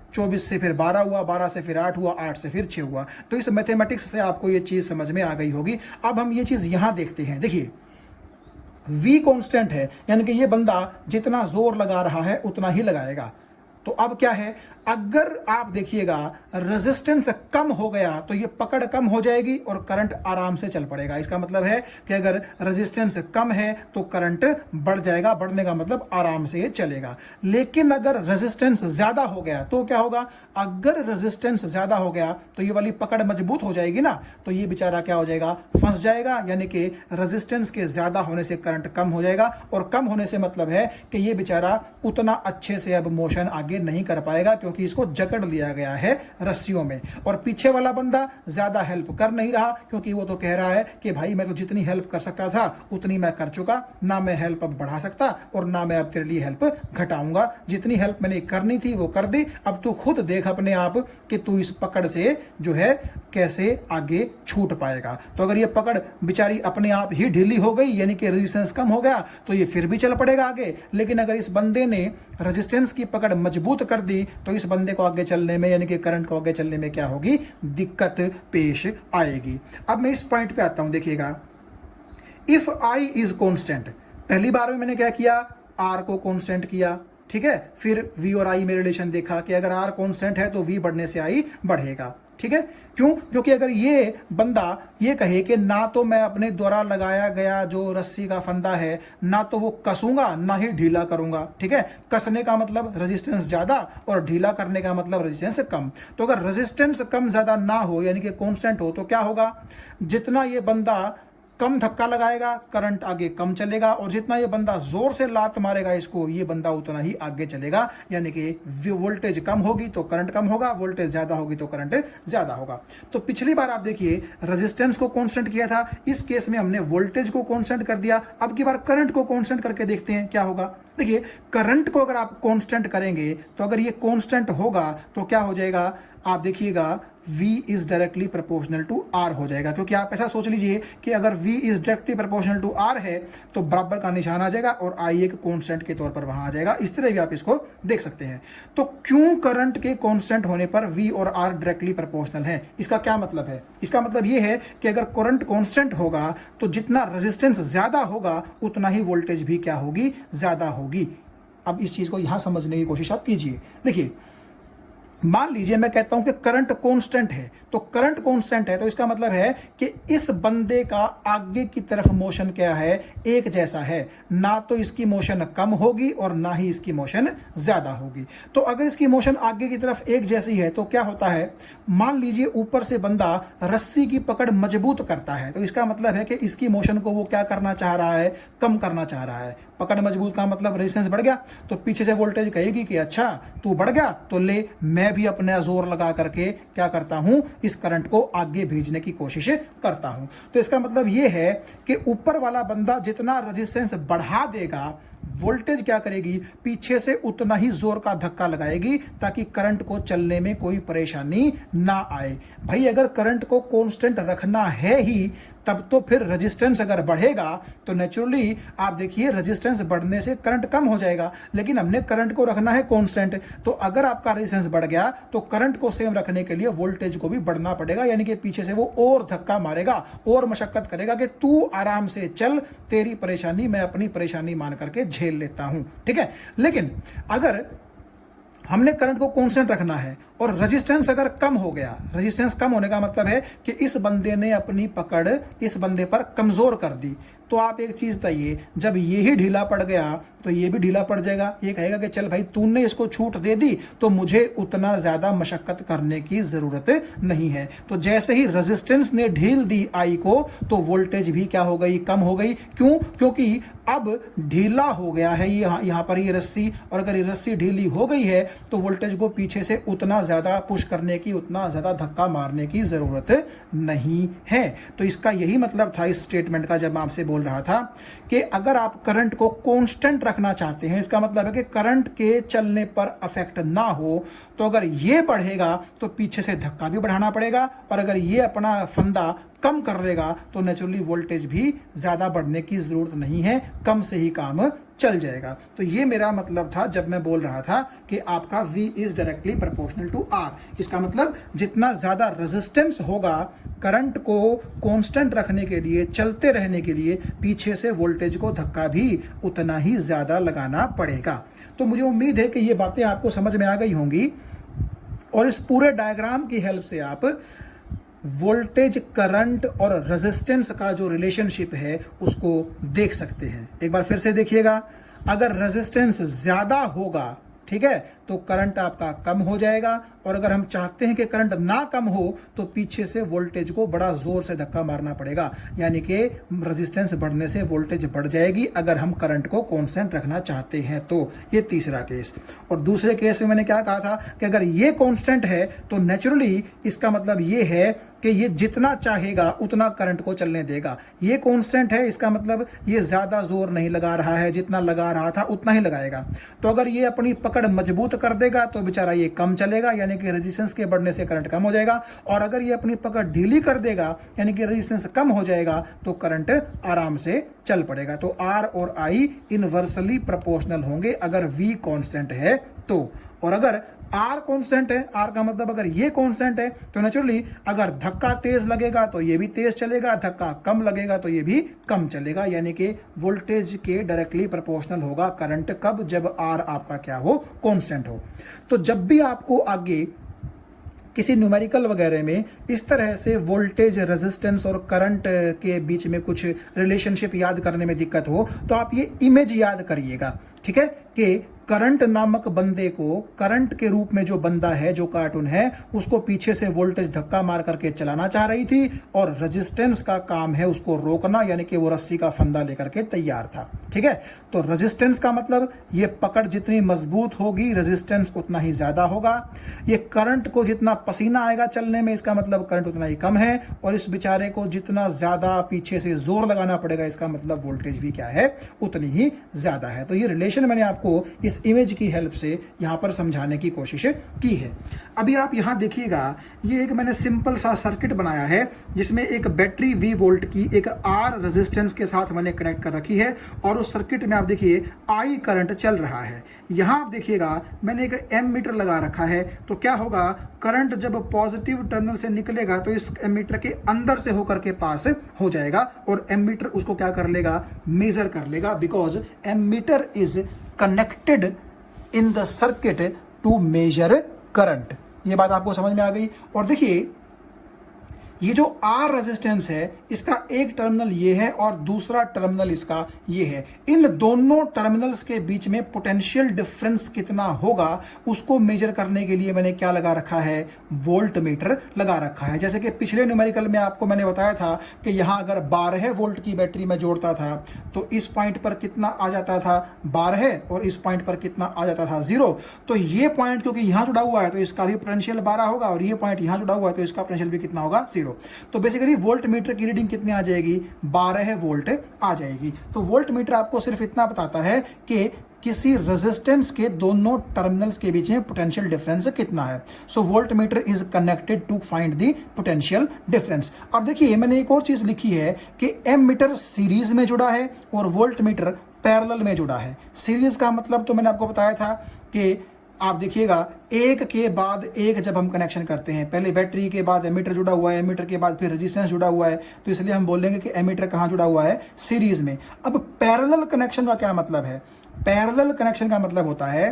24 से फिर 12 हुआ, 12 से फिर 8 हुआ, 8 से फिर 6 हुआ। तो इस मैथमेटिक्स से आपको ये चीज समझ में आ गई होगी। अब हम ये चीज यहां देखते हैं। देखिए V कांस्टेंट है, यानी कि ये बंदा जितना जोर लगा रहा है उतना ही लगाएगा। तो अब क्या है, अगर आप देखिएगा रेजिस्टेंस कम हो गया तो ये पकड़ कम हो जाएगी और करंट आराम से चल पड़ेगा। इसका मतलब है कि अगर रेजिस्टेंस कम है तो करंट बढ़ जाएगा, बढ़ने का मतलब आराम से ये चलेगा। लेकिन अगर रेजिस्टेंस ज्यादा हो गया तो क्या होगा, अगर रेजिस्टेंस ज्यादा हो गया तो ये वाली पकड़ मजबूत हो जाएगी ना, तो ये बेचारा क्या हो जाएगा, फंस जाएगा। यानी कि रेजिस्टेंस के ज्यादा होने से करंट कम हो जाएगा, और कम होने से मतलब है कि ये बेचारा उतना अच्छे से अब मोशन आगे नहीं कर पाएगा, क्योंकि इसको जकड़ लिया गया है रस्सियों में। और पीछे वाला बंदा ज्यादा हेल्प कर नहीं रहा, क्योंकि वो तो कह रहा है कि भाई मैं तो जितनी हेल्प कर सकता था उतनी मैं कर चुका, ना मैं हेल्प अब बढ़ा सकता और ना मैं अब तेरे लिए हेल्प घटाऊंगा। जितनी हेल्प मैंने करनी थी वो कर दी, अब तू खुद देख अपने आप कि तू इस पकड़ से जो है कैसे आगे छूट पाएगा। तो अगर ये पकड़ बेचारी अपने आप ही ढीली हो गई, यानी कि रेजिस्टेंस कम हो गया, तो ये फिर भी चल पड़ेगा आगे। लेकिन अगर इस बंदे ने रेजिस्टेंस की पकड़ मजबूत कर दी तो इस बंदे को आगे चलने में, यानी कि करंट को आगे चलने में क्या होगी, दिक्कत पेश आएगी। अब मैं इस पॉइंट पे आता हूं, देखिएगा, इफ I इज कांस्टेंट, पहली बार में मैंने क्या किया, R को कांस्टेंट किया, ठीक है। फिर V और I में रिलेशन देखा कि अगर R कांस्टेंट है तो V बढ़ने से I बढ़ेगा, ठीक है। क्यों, क्योंकि अगर ये बंदा ये कहे कि ना तो मैं अपने द्वारा लगाया गया जो रस्सी का फंदा है ना तो वो कसूंगा ना ही ढीला करूंगा, ठीक है। कसने का मतलब रेजिस्टेंस ज्यादा और ढीला करने का मतलब रेजिस्टेंस कम। तो अगर रेजिस्टेंस कम ज्यादा ना हो, यानी कि कांस्टेंट हो, तो क्या होगा, जितना ये बंदा कम धक्का लगाएगा करंट आगे कम चलेगा, और जितना ये बंदा जोर से लात मारेगा इसको, ये बंदा उतना ही आगे चलेगा। यानी कि वोल्टेज कम होगी तो करंट कम होगा, वोल्टेज ज्यादा होगी तो करंट ज्यादा होगा। तो पिछली बार आप देखिए रेजिस्टेंस को कांस्टेंट किया था, इस केस में हमने वोल्टेज को कांस्टेंट कर दिया। अब की बार करंट को कांस्टेंट करके देखते हैं क्या होगा। देखिए करंट को अगर आप कांस्टेंट करेंगे तो अगर ये कांस्टेंट होगा तो क्या हो जाएगा, आप देखिएगा V is directly proportional to R हो जाएगा। क्योंकि आप ऐसा सोच लीजिए कि अगर V is directly proportional to R है तो बराबर का निशान आ जाएगा और I एक कांस्टेंट के तौर पर वहां आ जाएगा। इस तरह भी आप इसको देख सकते हैं। तो क्यों करंट के कांस्टेंट होने पर V और R डायरेक्टली प्रोपोर्शनल है, इसका क्या मतलब है, इसका मतलब ये है कि अगर करंट कांस्टेंट होगा तो जितना रेजिस्टेंस ज्यादा होगा उतना ही वोल्टेज भी क्या होगी, ज्यादा होगी। अब इस चीज को यहां समझने की कोशिश आप कीजिए। देखिए मान लीजिए मैं कहता हूं कि करंट कांस्टेंट है, तो करंट कांस्टेंट है तो इसका मतलब है कि इस बंदे का आगे की तरफ मोशन क्या है, एक जैसा है, ना तो इसकी मोशन कम होगी और ना ही इसकी मोशन ज्यादा होगी। तो अगर इसकी मोशन आगे की तरफ एक जैसी है तो क्या होता है, मान लीजिए ऊपर से बंदा रस्सी की पकड़ मजबूत करता है, तो इसका मतलब है कि इसकी मोशन को वो क्या करना चाह रहा है, कम करना चाह रहा है। पकड़ मजबूत का मतलब रेजिस्टेंस बढ़ गया, तो पीछे से वोल्टेज कहेगी कि अच्छा तू बढ़ गया तो ले, मैं भी अपना जोर लगा करके क्या करता हूं, इस करंट को आगे भेजने की कोशिश करता हूं। तो इसका मतलब यह है कि ऊपर वाला बंदा जितना रेजिस्टेंस बढ़ा देगा, वोल्टेज क्या करेगी, पीछे से उतना ही जोर का धक्का लगाएगी ताकि करंट को चलने में कोई परेशानी ना आए। भाई अगर करंट को कांस्टेंट रखना है ही तब तो फिर रेजिस्टेंस अगर बढ़ेगा तो नेचुरली आप देखिए रेजिस्टेंस बढ़ने से करंट कम हो जाएगा, लेकिन हमने करंट को रखना है कांस्टेंट। तो अगर आपका रेजिस्टेंस बढ़ गया तो करंट को सेम रखने के लिए वोल्टेज को भी बढ़ना पड़ेगा, यानी कि पीछे से वो और धक्का मारेगा और मशक्कत करेगा कि तू आराम से चल, तेरी परेशानी मैं अपनी परेशानी मान करके झेल लेता हूं, ठीक है। लेकिन अगर हमने करंट को कांस्टेंट रखना है और रेजिस्टेंस अगर कम हो गया, रेजिस्टेंस कम होने का मतलब है कि इस बंदे ने अपनी पकड़ इस बंदे पर कमजोर कर दी, तो आप एक चीज बताइए, जब ये ही ढीला पड़ गया तो ये भी ढीला पड़ जाएगा। ये कहेगा कि चल भाई तूने इसको छूट दे दी तो मुझे उतना ज्यादा मशक्कत करने की जरूरत नहीं है। तो जैसे ही रेजिस्टेंस ने ढील दी आई को तो वोल्टेज भी क्या हो गई, कम हो गई। क्यों? क्योंकि अब ढीला हो गया है यहाँ पर ये रस्सी, और अगर ये रस्सी ढीली हो गई है तो वोल्टेज को पीछे से उतना ज्यादा पुश करने की, उतना ज्यादा धक्का मारने की जरूरत नहीं है। तो इसका यही मतलब था इस स्टेटमेंट का, जब मैं आपसे बोल रहा था कि अगर आप करंट को कांस्टेंट रखना चाहते हैं, इसका मतलब है कि करंट के चलने पर अफेक्ट ना हो, तो अगर ये बढ़ेगा तो पीछे से धक्का भी बढ़ाना पड़ेगा, और अगर ये अपना फंदा कम कर लेगा तो नेचुरली वोल्टेज भी ज्यादा बढ़ने की जरूरत नहीं है, कम से ही काम चल जाएगा। तो ये मेरा मतलब था जब मैं बोल रहा था कि आपका V is directly proportional to R। इसका मतलब जितना ज्यादा रेजिस्टेंस होगा करंट को कांस्टेंट रखने के लिए, चलते रहने के लिए, पीछे से वोल्टेज को धक्का भी उतना ही ज्यादा लगाना पड़ेगा। तो मुझे उम्मीद है कि ये बातें आपको समझ में आ गई होंगी, और इस पूरे डायग्राम की हेल्प से आप वोल्टेज, करंट और रेजिस्टेंस का जो रिलेशनशिप है उसको देख सकते हैं। एक बार फिर से देखिएगा, अगर रेजिस्टेंस ज्यादा होगा, ठीक है, तो करंट आपका कम हो जाएगा, और अगर हम चाहते हैं कि करंट ना कम हो तो पीछे से वोल्टेज को बड़ा जोर से धक्का मारना पड़ेगा, यानी कि रेजिस्टेंस बढ़ने से वोल्टेज बढ़ जाएगी अगर हम करंट को कांस्टेंट रखना चाहते हैं। तो ये तीसरा केस। और दूसरे केस में मैंने क्या कहा था कि अगर ये कांस्टेंट है तो नेचुरली इसका मतलब ये है कि ये जितना चाहेगा उतना करंट को चलने देगा। ये कांस्टेंट है, इसका मतलब ये ज्यादा जोर नहीं लगा रहा है, जितना लगा रहा था उतना ही लगाएगा। तो अगर ये अपनी पकड़ मजबूत कर देगा तो बेचारा ये कम चलेगा, यानी कि रेजिस्टेंस के बढ़ने से करंट कम हो जाएगा, और अगर ये अपनी पकड़ ढीली कर देगा यानी कि रेजिस्टेंस कम हो जाएगा तो करंट आराम से चल पड़ेगा। तो R और I इनवर्सली प्रोपोर्शनल होंगे अगर V कांस्टेंट है तो, और अगर R कांस्टेंट है, R का मतलब अगर ये कांस्टेंट है तो नेचुरली अगर धक्का तेज लगेगा तो ये भी तेज चलेगा, धक्का कम लगेगा तो ये भी कम चलेगा, यानी कि वोल्टेज के डायरेक्टली प्रोपोर्शनल होगा करंट। कब? जब R आपका क्या हो, कांस्टेंट हो। तो जब भी आपको आगे किसी न्यूमेरिकल वगैरह में इस तरह से वोल्टेज, रेजिस्टेंस और करंट के बीच में कुछ रिलेशनशिप याद करने में दिक्कत हो तो आप ये इमेज याद करिएगा, ठीक है, कि करंट नामक बंदे को, करंट के रूप में जो बंदा है, जो कार्टून है, उसको पीछे से वोल्टेज धक्का मार करके चलाना चाह रही थी, और रेजिस्टेंस का काम है उसको रोकना, यानी कि वो रस्सी का फंदा लेकर के तैयार था, ठीक है। तो रेजिस्टेंस का मतलब ये पकड़ जितनी मजबूत होगी रेजिस्टेंस उतना ही ज्यादा होगा। ये करंट को जितना पसीना आएगा चलने में, इसका मतलब करंट उतना ही कम है, और इस बेचारे को जितना ज्यादा पीछे से जोर लगाना पड़ेगा, इसका मतलब वोल्टेज भी क्या है, उतनी ही ज्यादा है। तो ये रिलेशन मैंने आपको इस इमेज की हेल्प से यहां पर समझाने की कोशिश की है। अभी आप यहां देखिएगा, ये एक मैंने सिंपल सा सर्किट बनाया है जिसमें एक बैटरी V वोल्ट की एक R रेजिस्टेंस के साथ मैंने कनेक्ट कर रखी है, और उस सर्किट में आप देखिए I करंट चल रहा है। यहां आप देखिएगा मैंने एक एमीटर लगा रखा है, तो क्या होगा, करंट जब पॉजिटिव टर्मिनल से निकलेगा तो इस एमीटर के अंदर से होकर के पास हो जाएगा, और एमीटर उसको क्या कर लेगा, मेजर कर लेगा, because ammeter is connected in the circuit to measure current. ये बात आपको समझ में आ गई। और देखिए ये जो R रेजिस्टेंस है इसका एक टर्मिनल ये है और दूसरा टर्मिनल इसका ये है। इन दोनों टर्मिनल्स के बीच में पोटेंशियल डिफरेंस कितना होगा उसको मेजर करने के लिए मैंने क्या लगा रखा है, वोल्ट मीटर लगा रखा है। जैसे कि पिछले न्यूमेरिकल में आपको मैंने बताया था कि यहां अगर 12 वोल्ट की बैटरी में जोड़ता था तो इस पॉइंट पर कितना आ जाता था 12, और इस पॉइंट पर कितना आ जाता था 0। तो ये पॉइंट क्योंकि यहां जुड़ा हुआ है तो इसका भी पोटेंशियल 12 होगा, और ये पॉइंट यहां जुड़ा हुआ है तो इसका पोटेंशियल भी कितना होगा, 0। तो बेसिकली वोल्ट मीटर की रीडिंग कितनी आ जाएगी, 12 वोल्ट आ जाएगी। तो वोल्ट मीटर आपको सिर्फ इतना बताता है कि किसी रेजिस्टेंस के दोनों टर्मिनल्स के बीच में पोटेंशियल डिफरेंस कितना है। So voltmeter is connected to find the potential difference. अब देखिए मैंने एक और चीज लिखी है कि एम मीटर सीरीज में जुड़ा है और वोल्ट मीटर पैरेलल में जुड़ा है। सीरीज का मतलब तो मैंने आपको बताया था कि आप देखिएगा एक के बाद एक जब हम कनेक्शन करते हैं, पहले बैटरी के बाद एमीटर जुड़ा हुआ है, एमीटर के बाद फिर रेजिस्टेंस जुड़ा हुआ है, तो इसलिए हम बोलेंगे कि एमीटर कहाँ जुड़ा हुआ है, सीरीज में। अब पैरेलल कनेक्शन का क्या मतलब है? पैरेलल कनेक्शन का मतलब होता है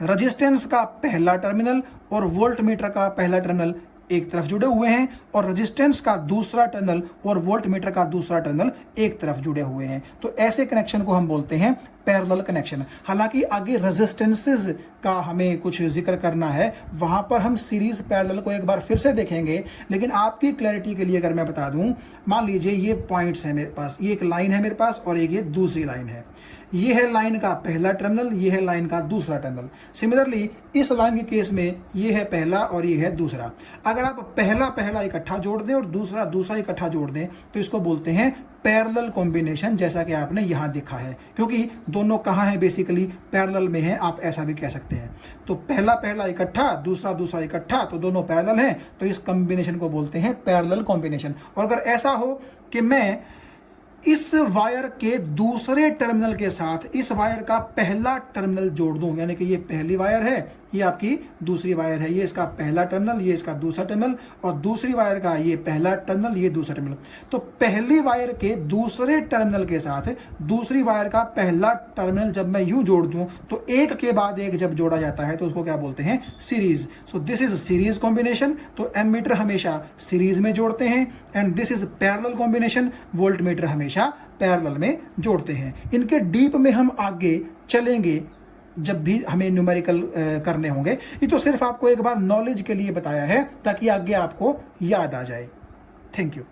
रेजिस्टेंस का पहला टर्मिनल और वोल्ट मीटर का पहला टर्मिनल एक तरफ जुड़े हुए हैं और रेजिस्टेंस का दूसरा टर्मिनल और वोल्ट मीटर का दूसरा टर्मिनल एक तरफ जुड़े हुए हैं। तो ऐसे कनेक्शन को हम बोलते हैं पैरेलल कनेक्शन। हालांकि आगे रेजिस्टेंसेस का हमें कुछ जिक्र करना है, वहां पर हम सीरीज पैरेलल को एक बार फिर से देखेंगे, लेकिन आपकी क्लैरिटी के लिए अगर मैं बता दूं, मान लीजिए ये पॉइंट्स है मेरे पास, ये एक लाइन है मेरे पास और एक ये दूसरी लाइन है। ये है लाइन का पहला टर्मिनल, ये है लाइन का दूसरा टर्मिनल। सिमिलरली इस लाइन के केस में ये है पहला और ये है दूसरा। अगर आप पहला पहला इकट्ठा जोड़ दें और दूसरा दूसरा इकट्ठा जोड़ दें तो इसको बोलते हैं पैरेलल कॉम्बिनेशन, जैसा कि आपने यहां देखा है, क्योंकि दोनों कहां हैं, बेसिकली पैरेलल में हैं, आप ऐसा भी कह सकते हैं। तो पहला पहला इकट्ठा, दूसरा दूसरा इकट्ठा, तो दोनों पैरेलल हैं, तो इस कॉम्बिनेशन को बोलते हैं पैरेलल कॉम्बिनेशन। और अगर ऐसा हो कि मैं इस वायर के दूसरे टर्मिनल के साथ इस वायर का पहला टर्मिनल जोड़ दूं, यानी कि ये पहली वायर है, ये आपकी दूसरी वायर है, ये इसका पहला टर्मिनल, ये इसका दूसरा टर्मिनल, और दूसरी वायर का ये पहला टर्मिनल, ये दूसरा टर्मिनल। तो पहली वायर के दूसरे टर्मिनल के साथ दूसरी वायर का पहला टर्मिनल जब मैं यूं जोड़ दूं तो एक के बाद एक जब जोड़ा जाता है तो उसको क्या बोलते हैं, series. So this is series combination. तो एमीटर हमेशा सीरीज में जोड़ते हैं and this is parallel combination, volt meter हमेशा पैरेलल में जोड़ते हैं। इनके डीप में हम आगे चलेंगे जब भी हमें न्यूमेरिकल करने होंगे। ये तो सिर्फ आपको एक बार नॉलेज के लिए बताया है ताकि आगे आपको याद आ जाए। Thank you.